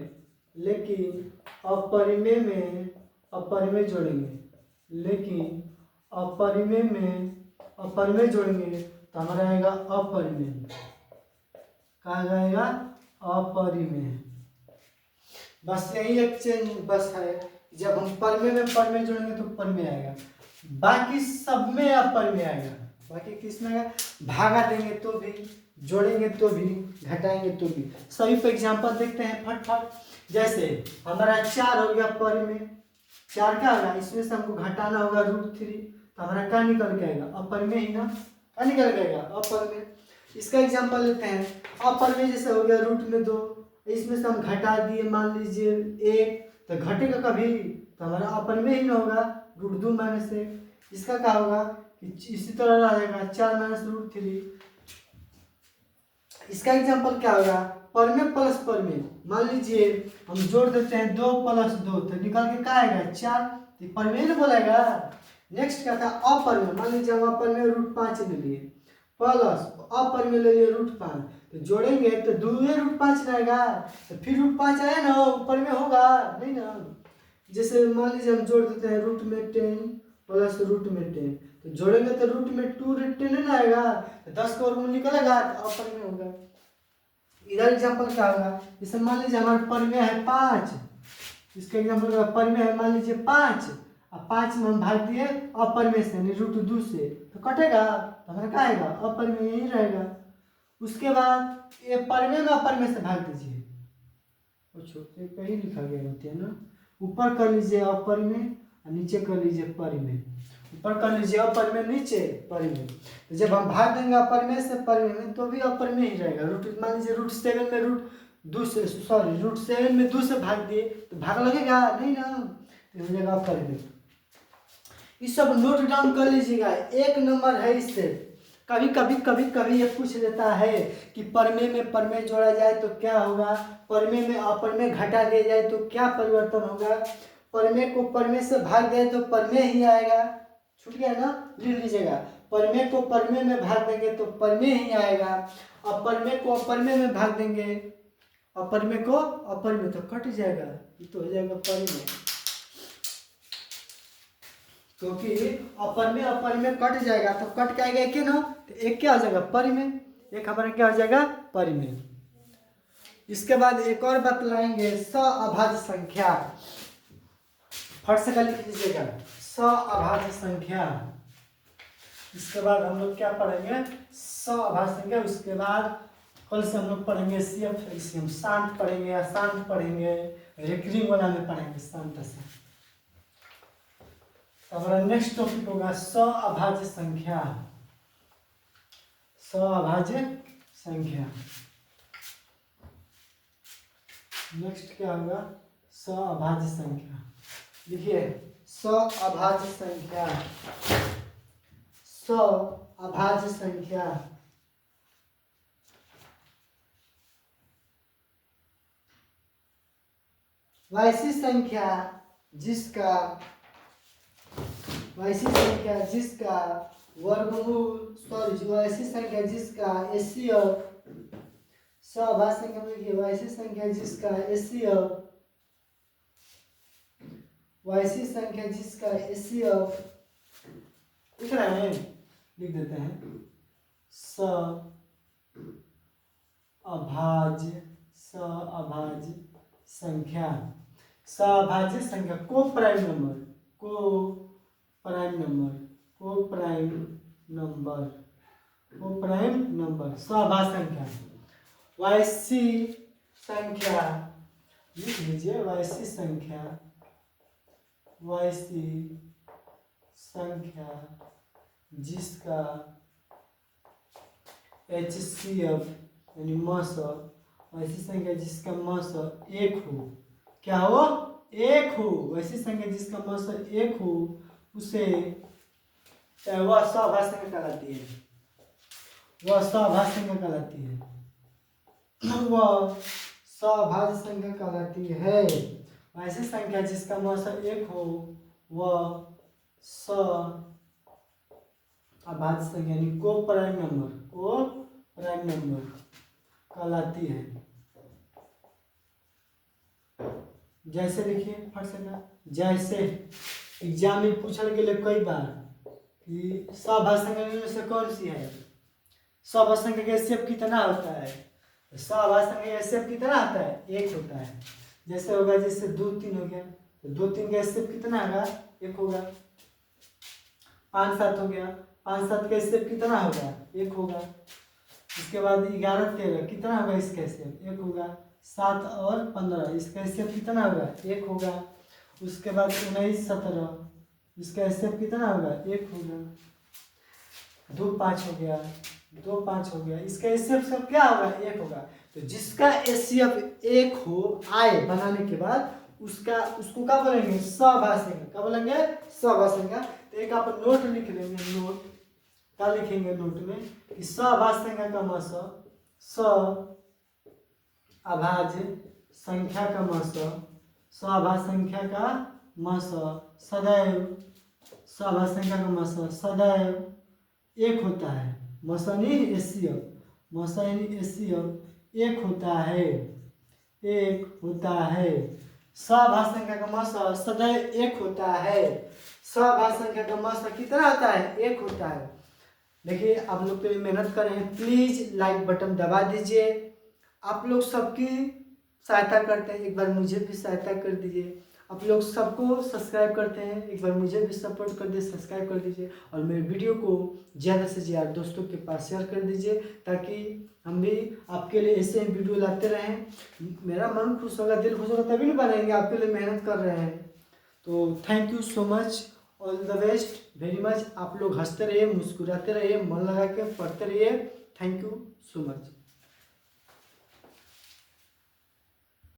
[SPEAKER 1] लेकिन अपरिमेय में अपरिमेय जोड़ेंगे, लेकिन अपरिमेय में अपरिमेय जोड़ेंगे तो हमारा आएगा अपरिमेय, कहा जाएगा अपरिमेय। बस यही एक चेंज बस है, जब हम परिमेय में परिमेय जोड़ेंगे तो परिमेय आएगा, बाकी सब में अपरिमेय आएगा। बाकी किस में आएगा, भागा देंगे तो भी, जोड़ेंगे तो भी, घटाएंगे तो भी। सभी पे एग्जांपल देखते हैं फटफट। जैसे हमारा 4 हो गया परिमेय, 4 क्या होगा, इसमें से हमको घटाना होगा √3, तो हमारा क्या निकल के आएगा अपरिमेय ही ना, क्या निकल के आएगा अपरिमेय। इसका एग्जांपल लेते हैं, अपरिमेय जैसे हो गया √2, इसमें से हम घटा दिए मान लीजिए 1, तो घटेगा कभी, तो हमारा अपरिमेय ही ना होगा √2 - 1। इसका क्या होगा कि इसी तरह आ जाएगा 4 - √3। इसका एग्जांपल क्या होगा, परिमेय प्लस परिमेय, मान लीजिए हम जोड़ देते हैं 2 + 2, तो निकल के क्या आएगा 4, तो परिमेय ना बोलेगा। नेक्स्ट क्या था अपरिमेय, मान लीजिए हम अपरिमेय √5 ले लिए, प्लस अपरिमेय ले लिए √5, तो जोड़ेंगे तो 2 √5 रहेगा, तो फिर √5 आया ना, ऊपर में होगा नहीं ना। जैसे मान लीजिए हम जोड़ देते हैं √10 प्लस √10, तो जोड़ेंगे तो √2 ना आएगा, तो 10 का वर्गमूल निकलेगा तो अपरिमेय होगा। इधर एग्जांपल क्या होगा, जैसे मान लीजिए हमारा परिमेय है 5, इसका एग्जांपल का परिमेय है मान लीजिए 5, और 5 में हम भाग दिए अपरिमेय से यानी √2 से, तो कटेगा, तो हमारा क्या आएगा अपरिमेय यही रहेगा। उसके बाद ये परिमेय में अपरिमेय से भाग दीजिए, वो छोटे कहीं लिखा गया होती है ना, ऊपर कर लीजिए अपरिमेय और नीचे कर लीजिए परिमेय, ऊपर कर लीजिए अपरिमेय नीचे परिमेय, तो जब हम भाग देंगे अपरिमेय से परिमेय में तो भी अपरिमेय ही रहेगा। मान लीजिए √7 में √7 में 2 से भाग दिए तो भाग लगेगा नहीं ना, तो हो जाएगा अपरिमेय। इस सब नोट डाउन कर लीजिएगा, एक नंबर है इससे। कभी ये पूछ लेता है कि परिमेय में परिमेय जोड़ा जाए तो क्या होगा, परिमेय में अपरिमेय घटा दिया जाए तो क्या परिवर्तन होगा, परिमेय को परिमेय से भाग दे तो परिमेय ही आएगा, छूट गया ना, लिख लीजिएगा। परिमेय को परिमेय में भाग देंगे तो परिमेय ही आएगा, अपरिमेय को अपरिमेय में भाग देंगे, अपरिमेय को अपरिमेय, तो कट जाएगा, ये तो हो जाएगा परिमेय, क्योंकि अपरिमेय अपरिमेय कट जाएगा, तो कट के आएगा एक ना, तो एक क्या हो जाएगा परिमेय, एक हमारा क्या हो जाएगा परिमेय। इसके बाद एक और बतलाएंगे सअभाज्य संख्या, फट से लिख लीजिएगा सअभाज्य संख्या। इसके बाद हम लोग क्या पढ़ेंगे सअभाज्य संख्या, उसके बाद कल से हम लोग पढ़ेंगे CF, इसे हम शांत पढ़ेंगे, अशांत पढ़ेंगे, रिकरिंग वाला में पढ़ेंगे शांत से। हमारा नेक्स्ट टॉपिक होगा सअभाज्य संख्या, सअभाज्य संख्या। नेक्स्ट क्या होगा सअभाज्य संख्या, लिखिए सअभाज्य संख्या, सअभाज्य संख्या वैसी संख्या जिसका वर्गमूल, सॉरी वैसी संख्या जिसका HCF, सअभाज्य संख्या में लिखिए वैसी संख्या जिसका HCF, वैसी संख्या जिसका HCF लिख रहे हैं, लिख देते हैं सअभाज्य संख्या। सअभाज्य संख्या को प्राइम नंबर, को प्राइम नंबर, को प्राइम नंबर, को प्राइम नंबर सअभाज्य संख्या। वैसी संख्या लिख लीजिए, वैसी संख्या, वैसी संख्या जिसका HCF यानी मस, वैसी संख्या जिसका मस एक हो, क्या हो, एक हो, वैसी संख्या जिसका मस एक हो उसे वह सअभाज्य संख्या कहलाती है, वह सअभाज्य संख्या कहलाती है, वह सअभाज्य संख्या कहलाती है। वैसी संख्या जिसका मस एक हो वह सअभाज्य संख्या यानी को प्राइम नंबर, को प्राइम नंबर कहलाती है। जैसे लिखिए फट से ना, जैसे एग्जाम में पूछल गया कई बार कि सअभाज्य संख्या में से कौन सी है, सअभाज्य संख्या का HCF कितना होता है, सअभाज्य संख्या का HCF कितना आता है, एक होता है। जैसे होगा, जैसे 2 3 हो गया तो 2 3 का HCF कितना होगा, एक होगा। 5 7 हो गया, 5 7 का HCF कितना होगा, एक होगा। इसके बाद 11 13 कितना होगा, इसका HCF एक होगा। 7 और 15 इसका HCF कितना होगा, एक होगा। उसके बाद 19 17 इसका HCF कितना होगा, एक होगा। 2 5 हो गया, 2 5 हो गया, इसका HCF सब क्या होगा, एक होगा। तो जिसका HCF एक हो आए बनाने के बाद उसको क्या बोलेंगे, सअभाज्य संख्या। क्या बोलेंगे, सअभाज्य संख्या। तो एक आप नोट लिख लेंगे, नोट क्या लिखेंगे नोट में कि सअभाज्य संख्या का मस, सअभाज्य संख्या का मस, सअभाज्य संख्या का मस सदैव, सअभाज्य संख्या का मस सदैव एक होता है। मस यानी HCF, मस यानी HCF एक होता है, एक होता है। सअभाज्य संख्या का मस सदैव एक होता है। सअभाज्य संख्या का मस कितना होता है, एक होता है। देखिए आप लोग पे मेहनत कर रहे हैं, प्लीज लाइक बटन दबा दीजिए। आप लोग सबकी सहायता करते हैं, एक बार मुझे भी सहायता कर दीजिए। आप लोग सबको सब्सक्राइब करते हैं, एक बार मुझे भी सपोर्ट कर दीजिए, सब्सक्राइब कर दीजिए और मेरे वीडियो को ज़्यादा से ज़्यादा दोस्तों के पास शेयर कर दीजिए ताकि हम भी आपके लिए ऐसे ही वीडियो लाते रहें। मेरा मन खुश होगा, दिल खुश होगा, तभी नहीं बनाएंगे, आपके लिए मेहनत कर रहे हैं। तो thank you so much, all the best very much. आप लोग हंसते रहिए, मुस्कुराते रहिए, मन लगा के पढ़ते रहिए। Thank you so much.